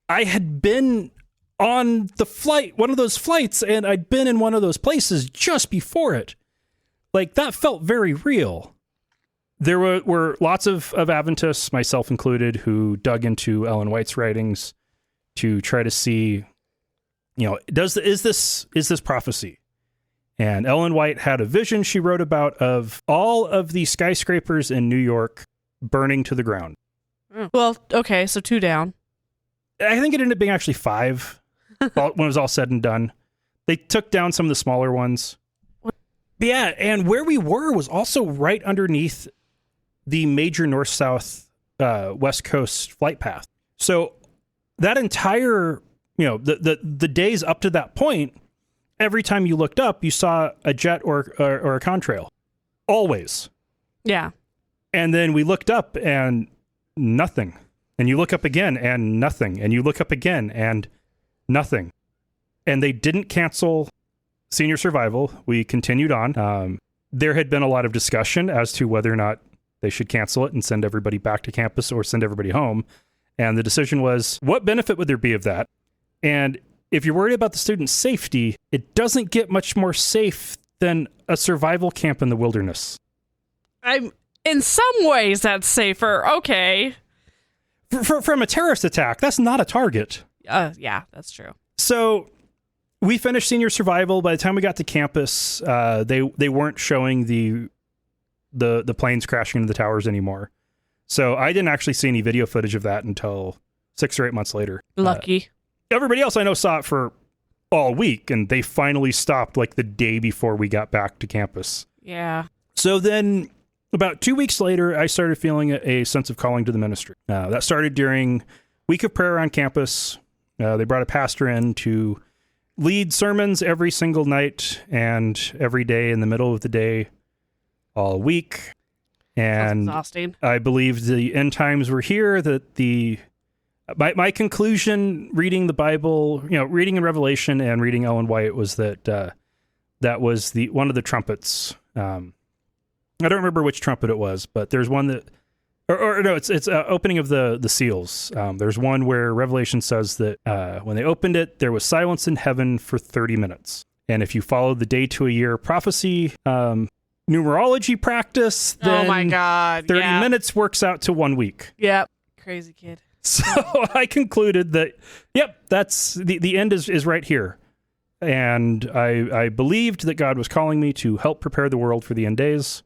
I had been on the flight, one of those flights, and I'd been in one of those places just before it. Like, that felt very real. There were lots of Adventists, myself included, who dug into Ellen White's writings to try to see, is this prophecy? And Ellen White had a vision she wrote about of all of the skyscrapers in New York burning to the ground. Well, okay, so 2 down. I think it ended up being actually 5 when it was all said and done. They took down some of the smaller ones. But yeah, and where we were was also right underneath the major north-south West Coast flight path. So that entire, the days up to that point, every time you looked up, you saw a jet or a contrail. Always. Yeah. And then we looked up and nothing. And you look up again and nothing. And you look up again and nothing. And they didn't cancel senior survival. We continued on. There had been a lot of discussion as to whether or not they should cancel it and send everybody back to campus or send everybody home. And the decision was, what benefit would there be of that? And if you're worried about the students' safety, it doesn't get much more safe than a survival camp in the wilderness. In some ways, that's safer. Okay. From a terrorist attack, that's not a target. Yeah, that's true. So we finished senior survival. By the time we got to campus, they weren't showing the planes crashing into the towers anymore. So I didn't actually see any video footage of that until 6 or 8 months later. Lucky. Everybody else I know saw it for all week, and they finally stopped like the day before we got back to campus. Yeah. So then about 2 weeks later, I started feeling a sense of calling to the ministry. That started during Week of Prayer on campus. They brought a pastor in to lead sermons every single night and every day in the middle of the day all week. And exhausting. I believed the end times were here, that my conclusion reading the Bible, reading in Revelation and reading Ellen White was that that was one of the trumpets. I don't remember which trumpet it was, but there's one that, or no, it's opening of the seals. There's one where Revelation says that when they opened it, there was silence in heaven for 30 minutes. And if you follow the day to a year prophecy numerology practice, then oh my God, 30 minutes works out to 1 week. Yep. Crazy kid. So I concluded that, yep, that's the end is right here. And I believed that God was calling me to help prepare the world for the end days.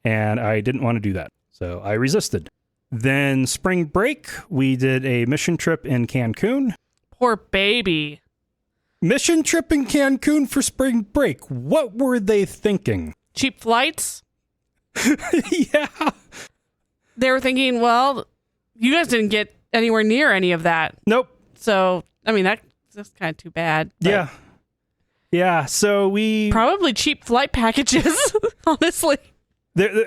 And I didn't want to do that. So I resisted. Then spring break, we did a mission trip in Cancun. Poor baby. Mission trip in Cancun for spring break. What were they thinking? Cheap flights? Yeah. They were thinking, well, you guys didn't get anywhere near any of that. Nope. So, I mean, that's kind of too bad. Yeah. Yeah. So we... Probably cheap flight packages, honestly.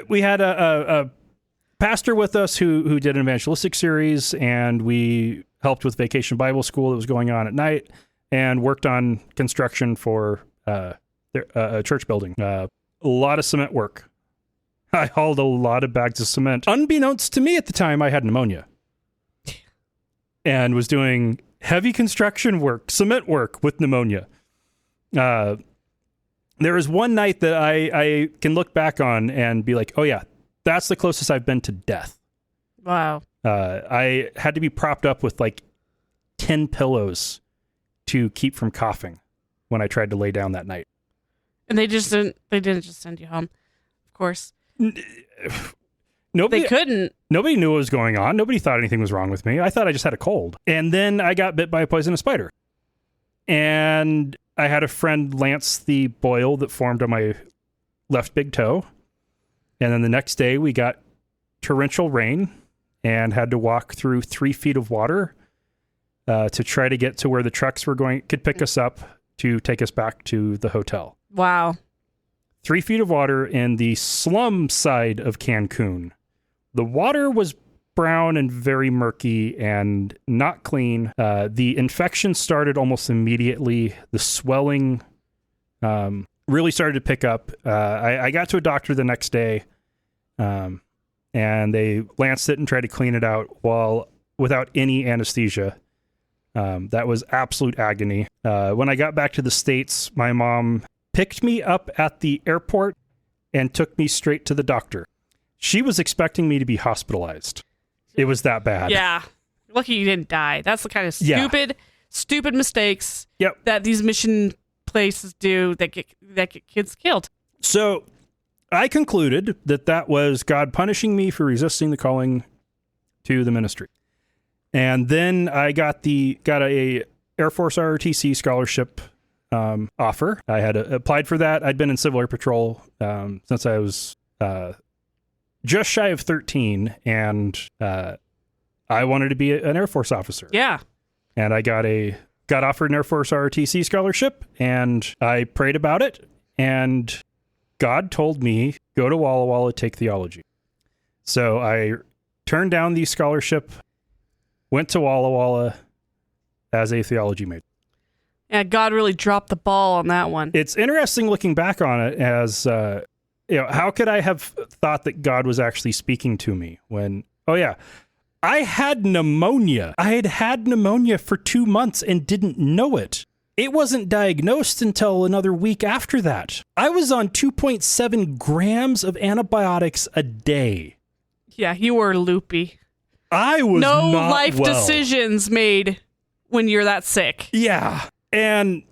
We had a pastor with us who did an evangelistic series, and we helped with Vacation Bible School that was going on at night, and worked on construction for a church building. A lot of cement work. I hauled a lot of bags of cement. Unbeknownst to me at the time, I had pneumonia. And was doing heavy construction work, cement work with pneumonia. There was one night that I can look back on and be like, oh yeah, that's the closest I've been to death. Wow. I had to be propped up with like 10 pillows to keep from coughing when I tried to lay down that night. And they didn't just send you home, of course. Nobody, they couldn't. Nobody knew what was going on. Nobody thought anything was wrong with me. I thought I just had a cold. And then I got bit by a poisonous spider. And I had a friend lance the boil that formed on my left big toe. And then the next day we got torrential rain and had to walk through 3 feet of water to try to get to where the trucks could pick us up to take us back to the hotel. Wow. 3 feet of water in the slum side of Cancun. The water was brown and very murky and not clean. The infection started almost immediately. The swelling really started to pick up. I got to a doctor the next day, and they lanced it and tried to clean it out without any anesthesia. That was absolute agony. When I got back to the States, my mom picked me up at the airport and took me straight to the doctor. She was expecting me to be hospitalized. It was that bad. Yeah. Lucky you didn't die. That's the kind of stupid mistakes that these mission places do that get kids killed. So I concluded that was God punishing me for resisting the calling to the ministry. And then I got a Air Force ROTC scholarship offer. I had applied for that. I'd been in Civil Air Patrol since I was just shy of 13, and I wanted to be an Air Force officer. Yeah. And I got offered an Air Force ROTC scholarship, and I prayed about it, and God told me, go to Walla Walla, take theology. So I turned down the scholarship, went to Walla Walla as a theology major. Yeah, God really dropped the ball on that one. It's interesting looking back on it as, how could I have thought that God was actually speaking to me when, I had pneumonia. I had had pneumonia for 2 months and didn't know it. It wasn't diagnosed until another week after that. I was on 2.7 grams of antibiotics a day. Yeah, you were loopy. I was no not life well. Decisions made when you're that sick. Yeah. And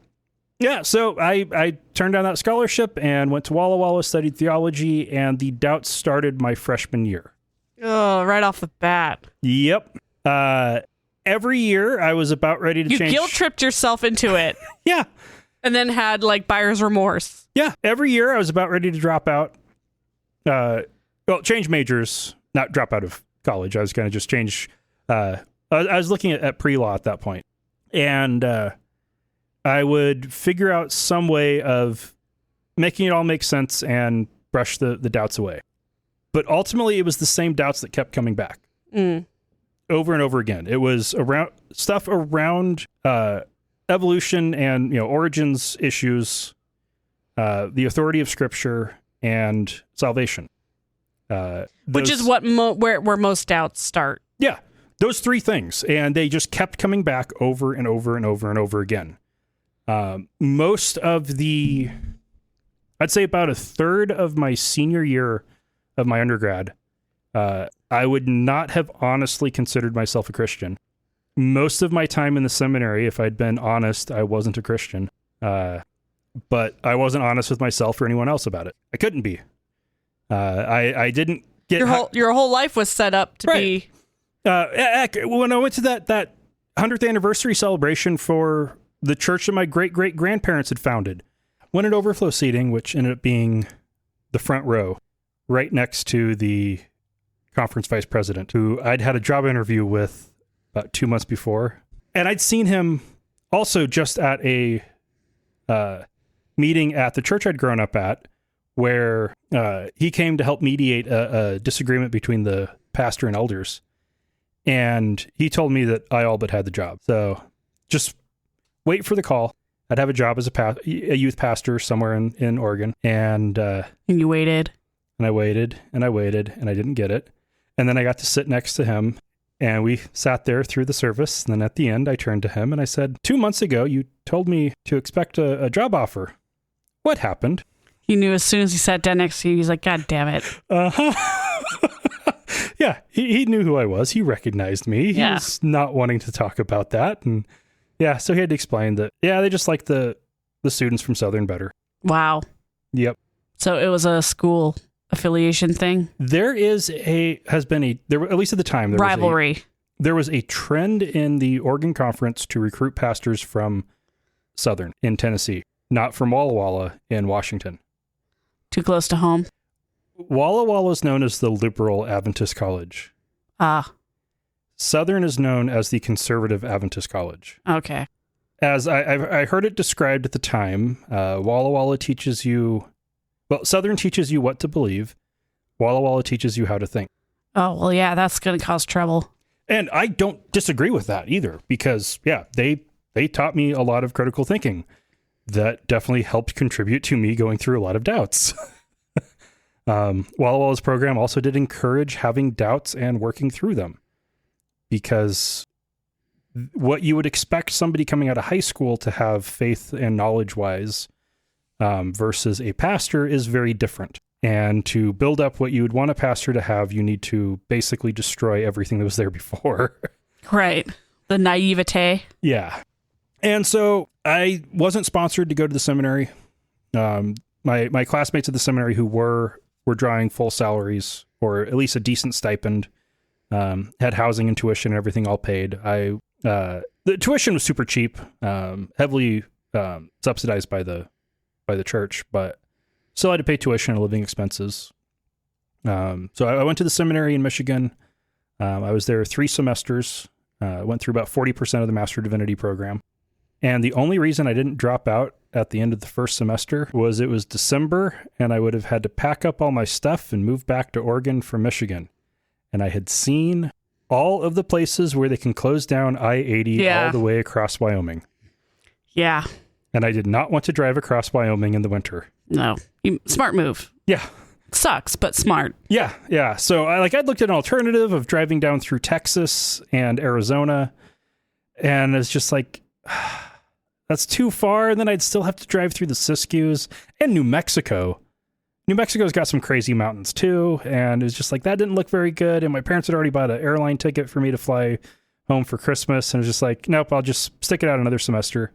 so I turned down that scholarship and went to Walla Walla, studied theology, and the doubts started my freshman year. Oh, right off the bat. Yep. And every year I was about ready to You change. guilt tripped yourself into it. Yeah. And then had like buyer's remorse. Yeah. Every year I was about ready to drop out. Change majors, not drop out of college. I was going to just change. I was looking at pre-law at that point. And I would figure out some way of making it all make sense and brush the doubts away. But ultimately, it was the same doubts that kept coming back over and over again. It was around stuff around evolution and origins issues, the authority of Scripture, and salvation. Which is what where most doubts start. Yeah, those three things, and they just kept coming back over and over and over and over again. Most of I'd say about a third of my senior year of my undergrad, I would not have honestly considered myself a Christian. Most of my time in the seminary, if I'd been honest, I wasn't a Christian. But I wasn't honest with myself or anyone else about it. I couldn't be. I didn't get... Your whole life was set up to be... When I went to that 100th anniversary celebration for the church that my great-great-grandparents had founded, went at overflow seating, which ended up being the front row, right next to the conference vice president, who I'd had a job interview with about 2 months before. And I'd seen him also just at a meeting at the church I'd grown up at, where he came to help mediate a disagreement between the pastor and elders. And he told me that I all but had the job. So just wait for the call. I'd have a job as a youth pastor somewhere in Oregon. And you waited. And I waited, and I waited, and I didn't get it. And then I got to sit next to him, and we sat there through the service. And then at the end, I turned to him, and I said, 2 months ago, you told me to expect a job offer. What happened? He knew as soon as he sat down next to you, he's like, God damn it. Yeah, he knew who I was. He recognized me. He was not wanting to talk about that. And yeah, so he had to explain that, they just like the students from Southern better. Wow. Yep. So it was a school affiliation thing? There has been at least at the time, rivalry. There was a trend in the Oregon Conference to recruit pastors from Southern in Tennessee, not from Walla Walla in Washington. Too close to home? Walla Walla is known as the liberal Adventist college. Ah. Southern is known as the conservative Adventist college. Okay. As I heard it described at the time, Walla Walla teaches you... Well, Southern teaches you what to believe. Walla Walla teaches you how to think. Oh, well, yeah, that's going to cause trouble. And I don't disagree with that either, because, they taught me a lot of critical thinking. That definitely helped contribute to me going through a lot of doubts. Walla Walla's program also did encourage having doubts and working through them, because what you would expect somebody coming out of high school to have faith and knowledge-wise versus a pastor is very different. And to build up what you would want a pastor to have, you need to basically destroy everything that was there before. Right. The naivete. Yeah. And so I wasn't sponsored to go to the seminary. My classmates at the seminary who were drawing full salaries or at least a decent stipend, had housing and tuition and everything all paid. The tuition was super cheap, heavily subsidized by the church, but still had to pay tuition and living expenses. So I went to the seminary in Michigan. I was there 3 semesters, went through about 40% of the Master of Divinity program. And the only reason I didn't drop out at the end of the first semester was it was December, and I would have had to pack up all my stuff and move back to Oregon from Michigan. And I had seen all of the places where they can close down I-80 all the way across Wyoming. Yeah. And I did not want to drive across Wyoming in the winter. No. Smart move. Yeah. Sucks, but smart. Yeah. So I'd looked at an alternative of driving down through Texas and Arizona, and it's just like... That's too far, and then I'd still have to drive through the Siskiyous and New Mexico. New Mexico's got some crazy mountains too, and it was just like, that didn't look very good, and my parents had already bought an airline ticket for me to fly home for Christmas, and it was just like, nope, I'll just stick it out another semester.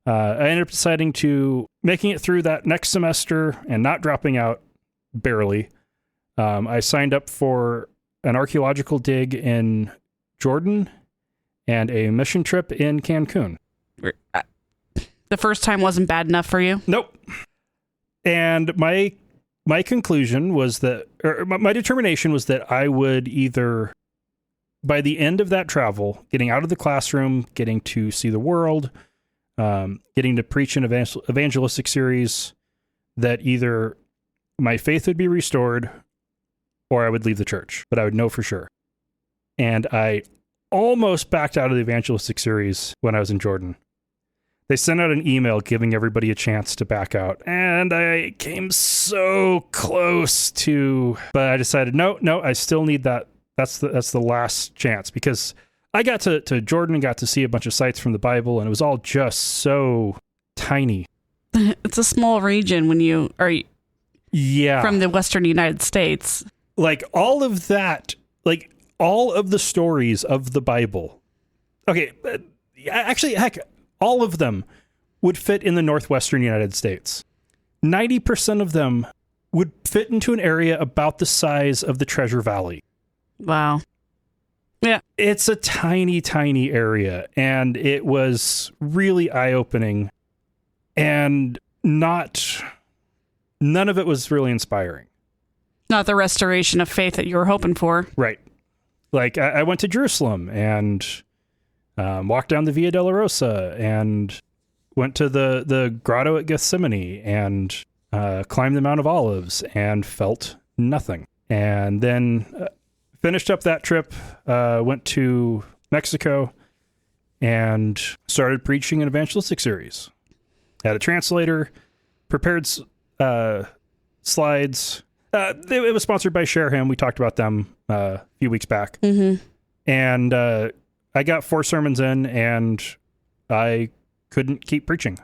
I ended up deciding to making it through that next semester and not dropping out, barely. I signed up for an archaeological dig in Jordan and a mission trip in Cancun. The first time wasn't bad enough for you? Nope. And my conclusion was that, or my determination was that I would either, by the end of that travel, getting out of the classroom, getting to see the world, getting to preach an evangelistic series, that either my faith would be restored or I would leave the church, but I would know for sure. And I almost backed out of the evangelistic series when I was in Jordan. They sent out an email giving everybody a chance to back out, and I came so close to, but I decided, no, I still need that. That's the last chance, because I got to Jordan and got to see a bunch of sites from the Bible, and it was all just so tiny. It's a small region when you are from the Western United States. Like all of that, like all of the stories of the Bible. Okay, actually, heck, all of them would fit in the Northwestern United States. 90% of them would fit into an area about the size of the Treasure Valley. Wow. Yeah. It's a tiny, tiny area, and it was really eye-opening, and none of it was really inspiring. Not the restoration of faith that you were hoping for. Right. Like, I went to Jerusalem and walked down the Via Dolorosa and went to the grotto at Gethsemane and climbed the Mount of Olives and felt nothing. And then finished up that trip, went to Mexico and started preaching an evangelistic series. Had a translator, prepared slides. It was sponsored by Share Him. We talked about them a few weeks back. Mm-hmm. And I got 4 sermons in, and I couldn't keep preaching.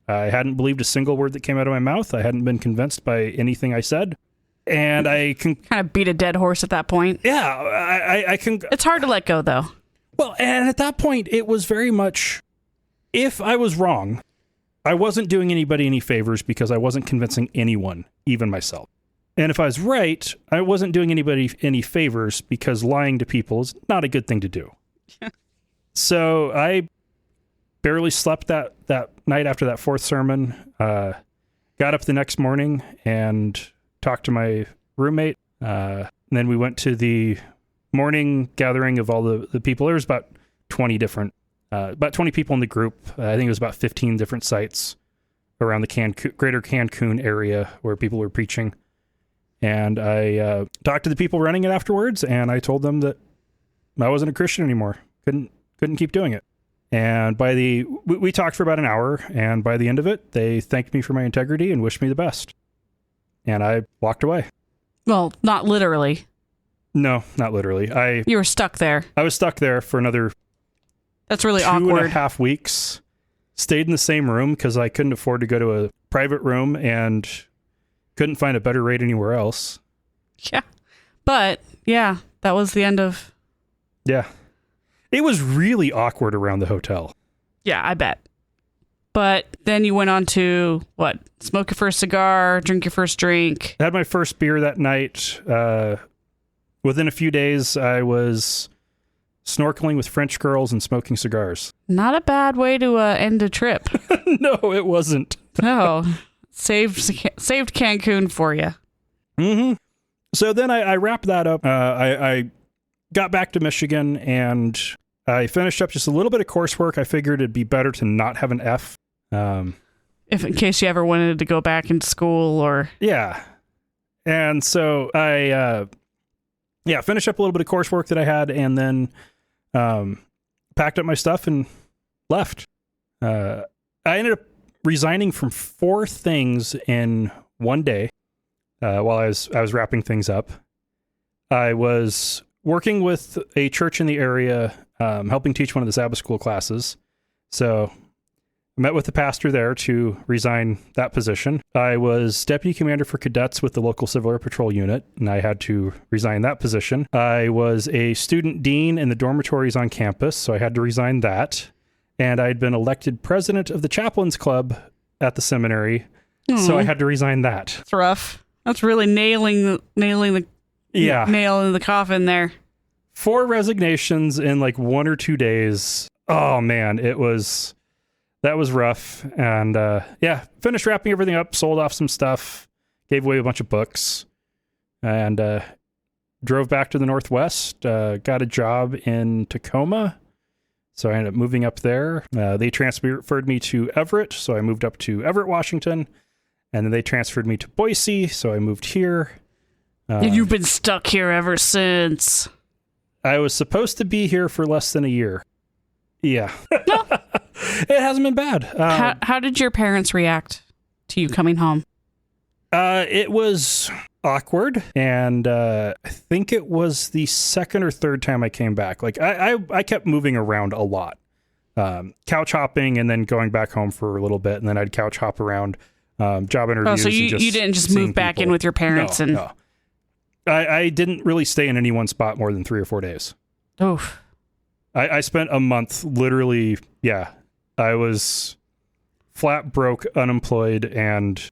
I hadn't believed a single word that came out of my mouth. I hadn't been convinced by anything I said. And I can kind of beat a dead horse at that point. Yeah, I can. It's hard to let go, though. Well, and at that point, it was very much, if I was wrong, I wasn't doing anybody any favors because I wasn't convincing anyone, even myself. And if I was right, I wasn't doing anybody any favors because lying to people is not a good thing to do. So I barely slept that night after that 4th sermon, got up the next morning and talked to my roommate. And then we went to the morning gathering of all the people. There was about 20 people in the group. I think it was about 15 different sites around the greater Cancun area where people were preaching. And I talked to the people running it afterwards, and I told them that I wasn't a Christian anymore. Couldn't keep doing it. And we talked for about an hour, and by the end of it, they thanked me for my integrity and wished me the best. And I walked away. Well, not literally. No, not literally. You were stuck there. I was stuck there for another That's really 2.5 weeks. Stayed in the same room because I couldn't afford to go to a private room and couldn't find a better rate anywhere else. Yeah. But, yeah, that was the end of... Yeah. It was really awkward around the hotel. Yeah, I bet. But then you went on to, what? Smoke your first cigar, drink your first drink. I had my first beer that night. Within a few days, I was snorkeling with French girls and smoking cigars. Not a bad way to end a trip. No, it wasn't. No. Saved Cancun for you. Mm-hmm. So then I wrapped that up. I got back to Michigan and I finished up just a little bit of coursework. I figured it'd be better to not have an F. If in case you ever wanted to go back into school or... Yeah. And so I finished up a little bit of coursework that I had and then packed up my stuff and left. I ended up resigning from 4 things in one day while I was wrapping things up. I was working with a church in the area, helping teach one of the Sabbath school classes. So I met with the pastor there to resign that position. I was deputy commander for cadets with the local Civil Air Patrol unit, and I had to resign that position. I was a student dean in the dormitories on campus, so I had to resign that. And I'd been elected president of the chaplains club at the seminary, so I had to resign that. It's rough. That's really nailing the nail in the coffin there. 4 resignations in like 1 or 2 days. Oh man, that was rough. And finished wrapping everything up, sold off some stuff, gave away a bunch of books, and drove back to the Northwest, got a job in Tacoma. So I ended up moving up there. They transferred me to Everett, so I moved up to Everett, Washington. And then they transferred me to Boise, so I moved here. And you've been stuck here ever since. I was supposed to be here for less than a year. Yeah. It hasn't been bad. How did your parents react to you coming home? It was awkward, and I think it was the second or third time I came back. Like, I kept moving around a lot. Couch hopping and then going back home for a little bit, and then I'd couch hop around. Job interviews. Oh, so you didn't just move back in with your parents? No. I didn't really stay in any one spot more than 3 or 4 days. Oof. I spent a month literally, I was flat broke, unemployed, and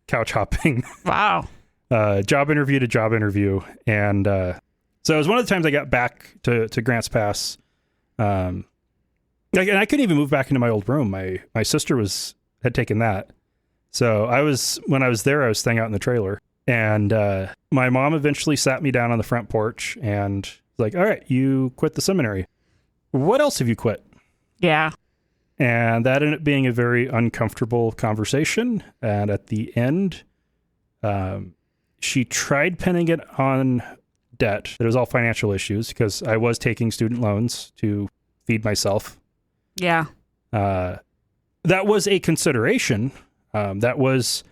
couch hopping. Wow. Job interview to job interview. And so it was one of the times I got back to Grants Pass. And I couldn't even move back into my old room. My sister had taken that. So when I was there, I was staying out in the trailer, and my mom eventually sat me down on the front porch and was like, all right, you quit the seminary. What else have you quit? Yeah. And that ended up being a very uncomfortable conversation. And at the end, she tried pinning it on debt. It was all financial issues because I was taking student loans to feed myself. Yeah. That was a consideration. That was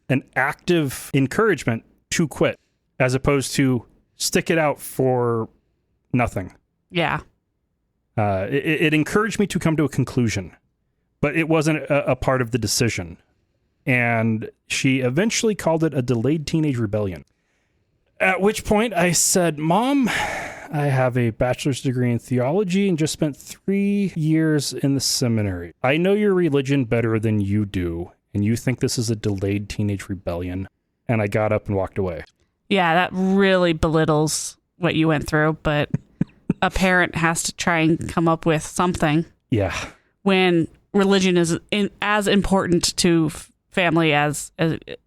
an active encouragement to quit, as opposed to stick it out for nothing. Yeah. It encouraged me to come to a conclusion, but it wasn't a part of the decision. And she eventually called it a delayed teenage rebellion. At which point I said, Mom, I have a bachelor's degree in theology and just spent 3 years in the seminary. I know your religion better than you do, and you think this is a delayed teenage rebellion. And I got up and walked away. Yeah, that really belittles what you went through, but a parent has to try and come up with something. Yeah. When religion is as important to family as it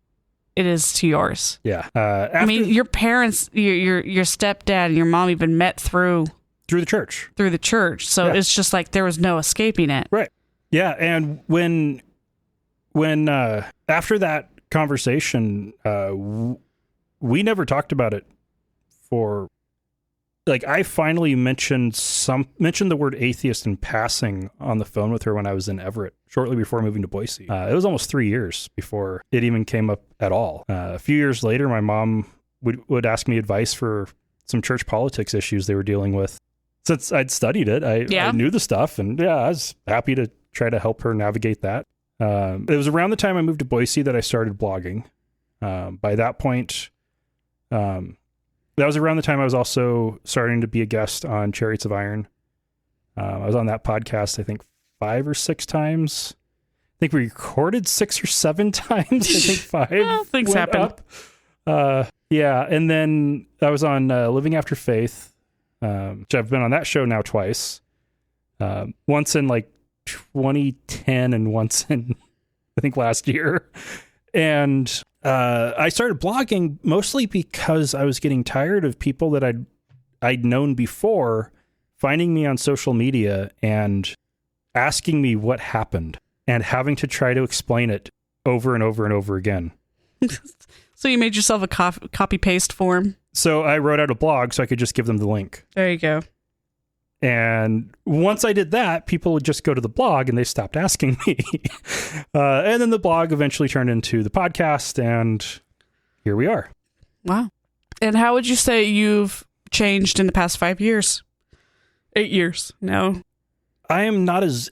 is to yours. Yeah. I mean, your parents, your stepdad and your mom even met through the church. So it's just like there was no escaping it. Right. Yeah. And when after that conversation, we never talked about it for, like, I finally mentioned the word atheist in passing on the phone with her when I was in Everett, shortly before moving to Boise. It was almost 3 years before it even came up at all. A few years later, my mom would ask me advice for some church politics issues they were dealing with. Since I'd studied it, I knew the stuff, and I was happy to try to help her navigate that. It was around the time I moved to Boise that I started blogging. By that point, that was around the time I was also starting to be a guest on Chariots of Iron. I was on that podcast, I think 5 or 6 times. I think we recorded 6 or 7 times. I think 5. Well, things happen. And then I was on Living After Faith, which I've been on that show now twice. Once in like 2010 and once in, I think, last year. And I started blogging mostly because I was getting tired of people that I'd known before finding me on social media and asking me what happened and having to try to explain it over and over and over again. So you made yourself a copy paste form? So I wrote out a blog so I could just give them the link. There you go. And once I did that, people would just go to the blog and they stopped asking me. And then the blog eventually turned into the podcast, and here we are. Wow. And how would you say you've changed in the past 5 years? 8 years now? I am not as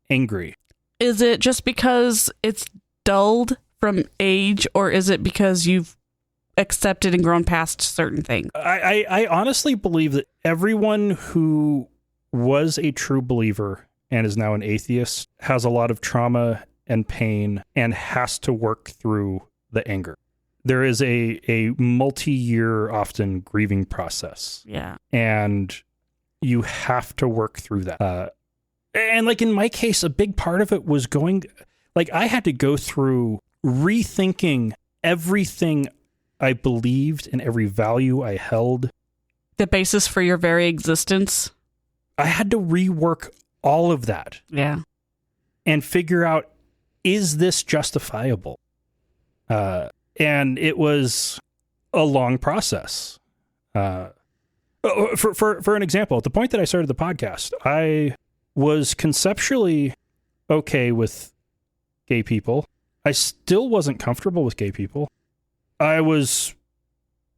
angry. Is it just because it's dulled from age, or is it because you've accepted and grown past certain things? I honestly believe that everyone who was a true believer and is now an atheist has a lot of trauma and pain and has to work through the anger. there is a multi-year, often grieving process. Yeah. And you have to work through that. And like in my case, a big part of it was I had to go through rethinking everything I believed and every value I held. The basis for your very existence. I had to rework all of that. Yeah. And figure out, is this justifiable? And it was a long process. For an example, at the point that I started the podcast, I was conceptually okay with gay people. I still wasn't comfortable with gay people. I was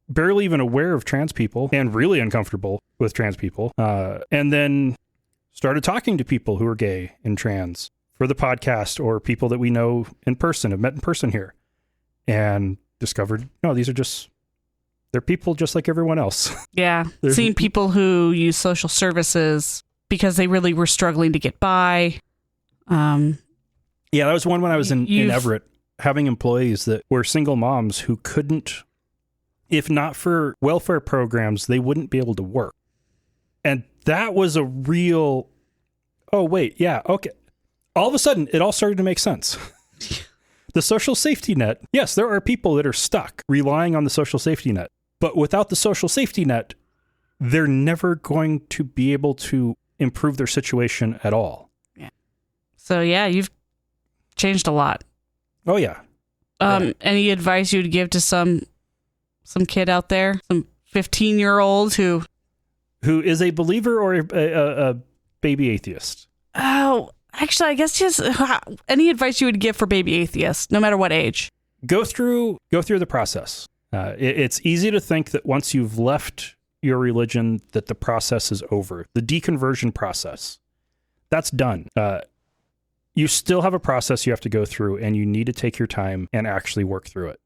barely even aware of trans people and really uncomfortable with trans people. And then started talking to people who are gay and trans for the podcast, or people that we know in person, have met in person here, and discovered, no, they're people just like everyone else. Yeah. Seeing people who use social services because they really were struggling to get by. Yeah, that was one when I was in Everett, having employees that were single moms who couldn't, if not for welfare programs, they wouldn't be able to work. And that was a real, oh, wait, yeah, okay. All of a sudden, it all started to make sense. The social safety net, yes, there are people that are stuck relying on the social safety net. But without the social safety net, they're never going to be able to improve their situation at all. Yeah. So, yeah, you've changed a lot. Oh, yeah. Any advice you would give to some kid out there, some 15-year-old who is a believer or a baby atheist? Oh, actually, I guess just any advice you would give for baby atheists, no matter what age. Go through the process. It's easy to think that once you've left your religion, that the process is over. The deconversion process, that's done. You still have a process you have to go through, and you need to take your time and actually work through it.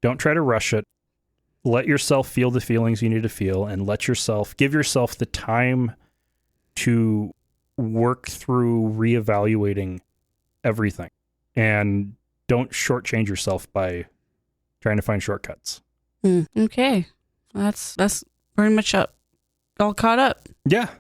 Don't try to rush it. Let yourself feel the feelings you need to feel, and give yourself the time to work through reevaluating everything. And don't shortchange yourself by trying to find shortcuts. Okay. That's pretty much all caught up. Yeah.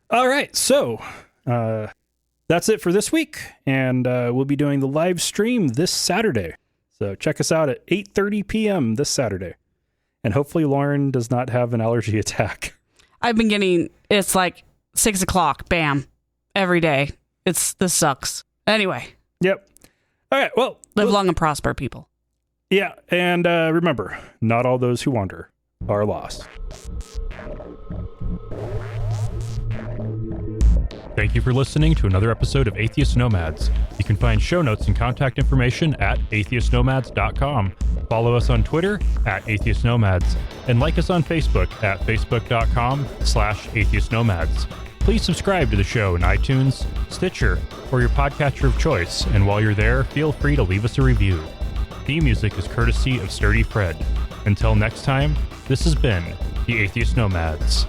All right. So, that's it for this week. And we'll be doing the live stream this Saturday. So check us out at 8:30 p.m. this Saturday. And hopefully Lauren does not have an allergy attack. I've been it's like 6 o'clock, bam, every day. This sucks. Anyway. Yep. All right. Well, live long and prosper, people. Yeah. And remember, not all those who wander are lost. Thank you for listening to another episode of Atheist Nomads. You can find show notes and contact information at atheistnomads.com. Follow us on Twitter at Atheist Nomads, and like us on Facebook at facebook.com/Atheist Nomads. Please subscribe to the show in iTunes, Stitcher, or your podcatcher of choice, and while you're there, feel free to leave us a review. Theme music is courtesy of Sturdy Fred. Until next time, this has been the Atheist Nomads.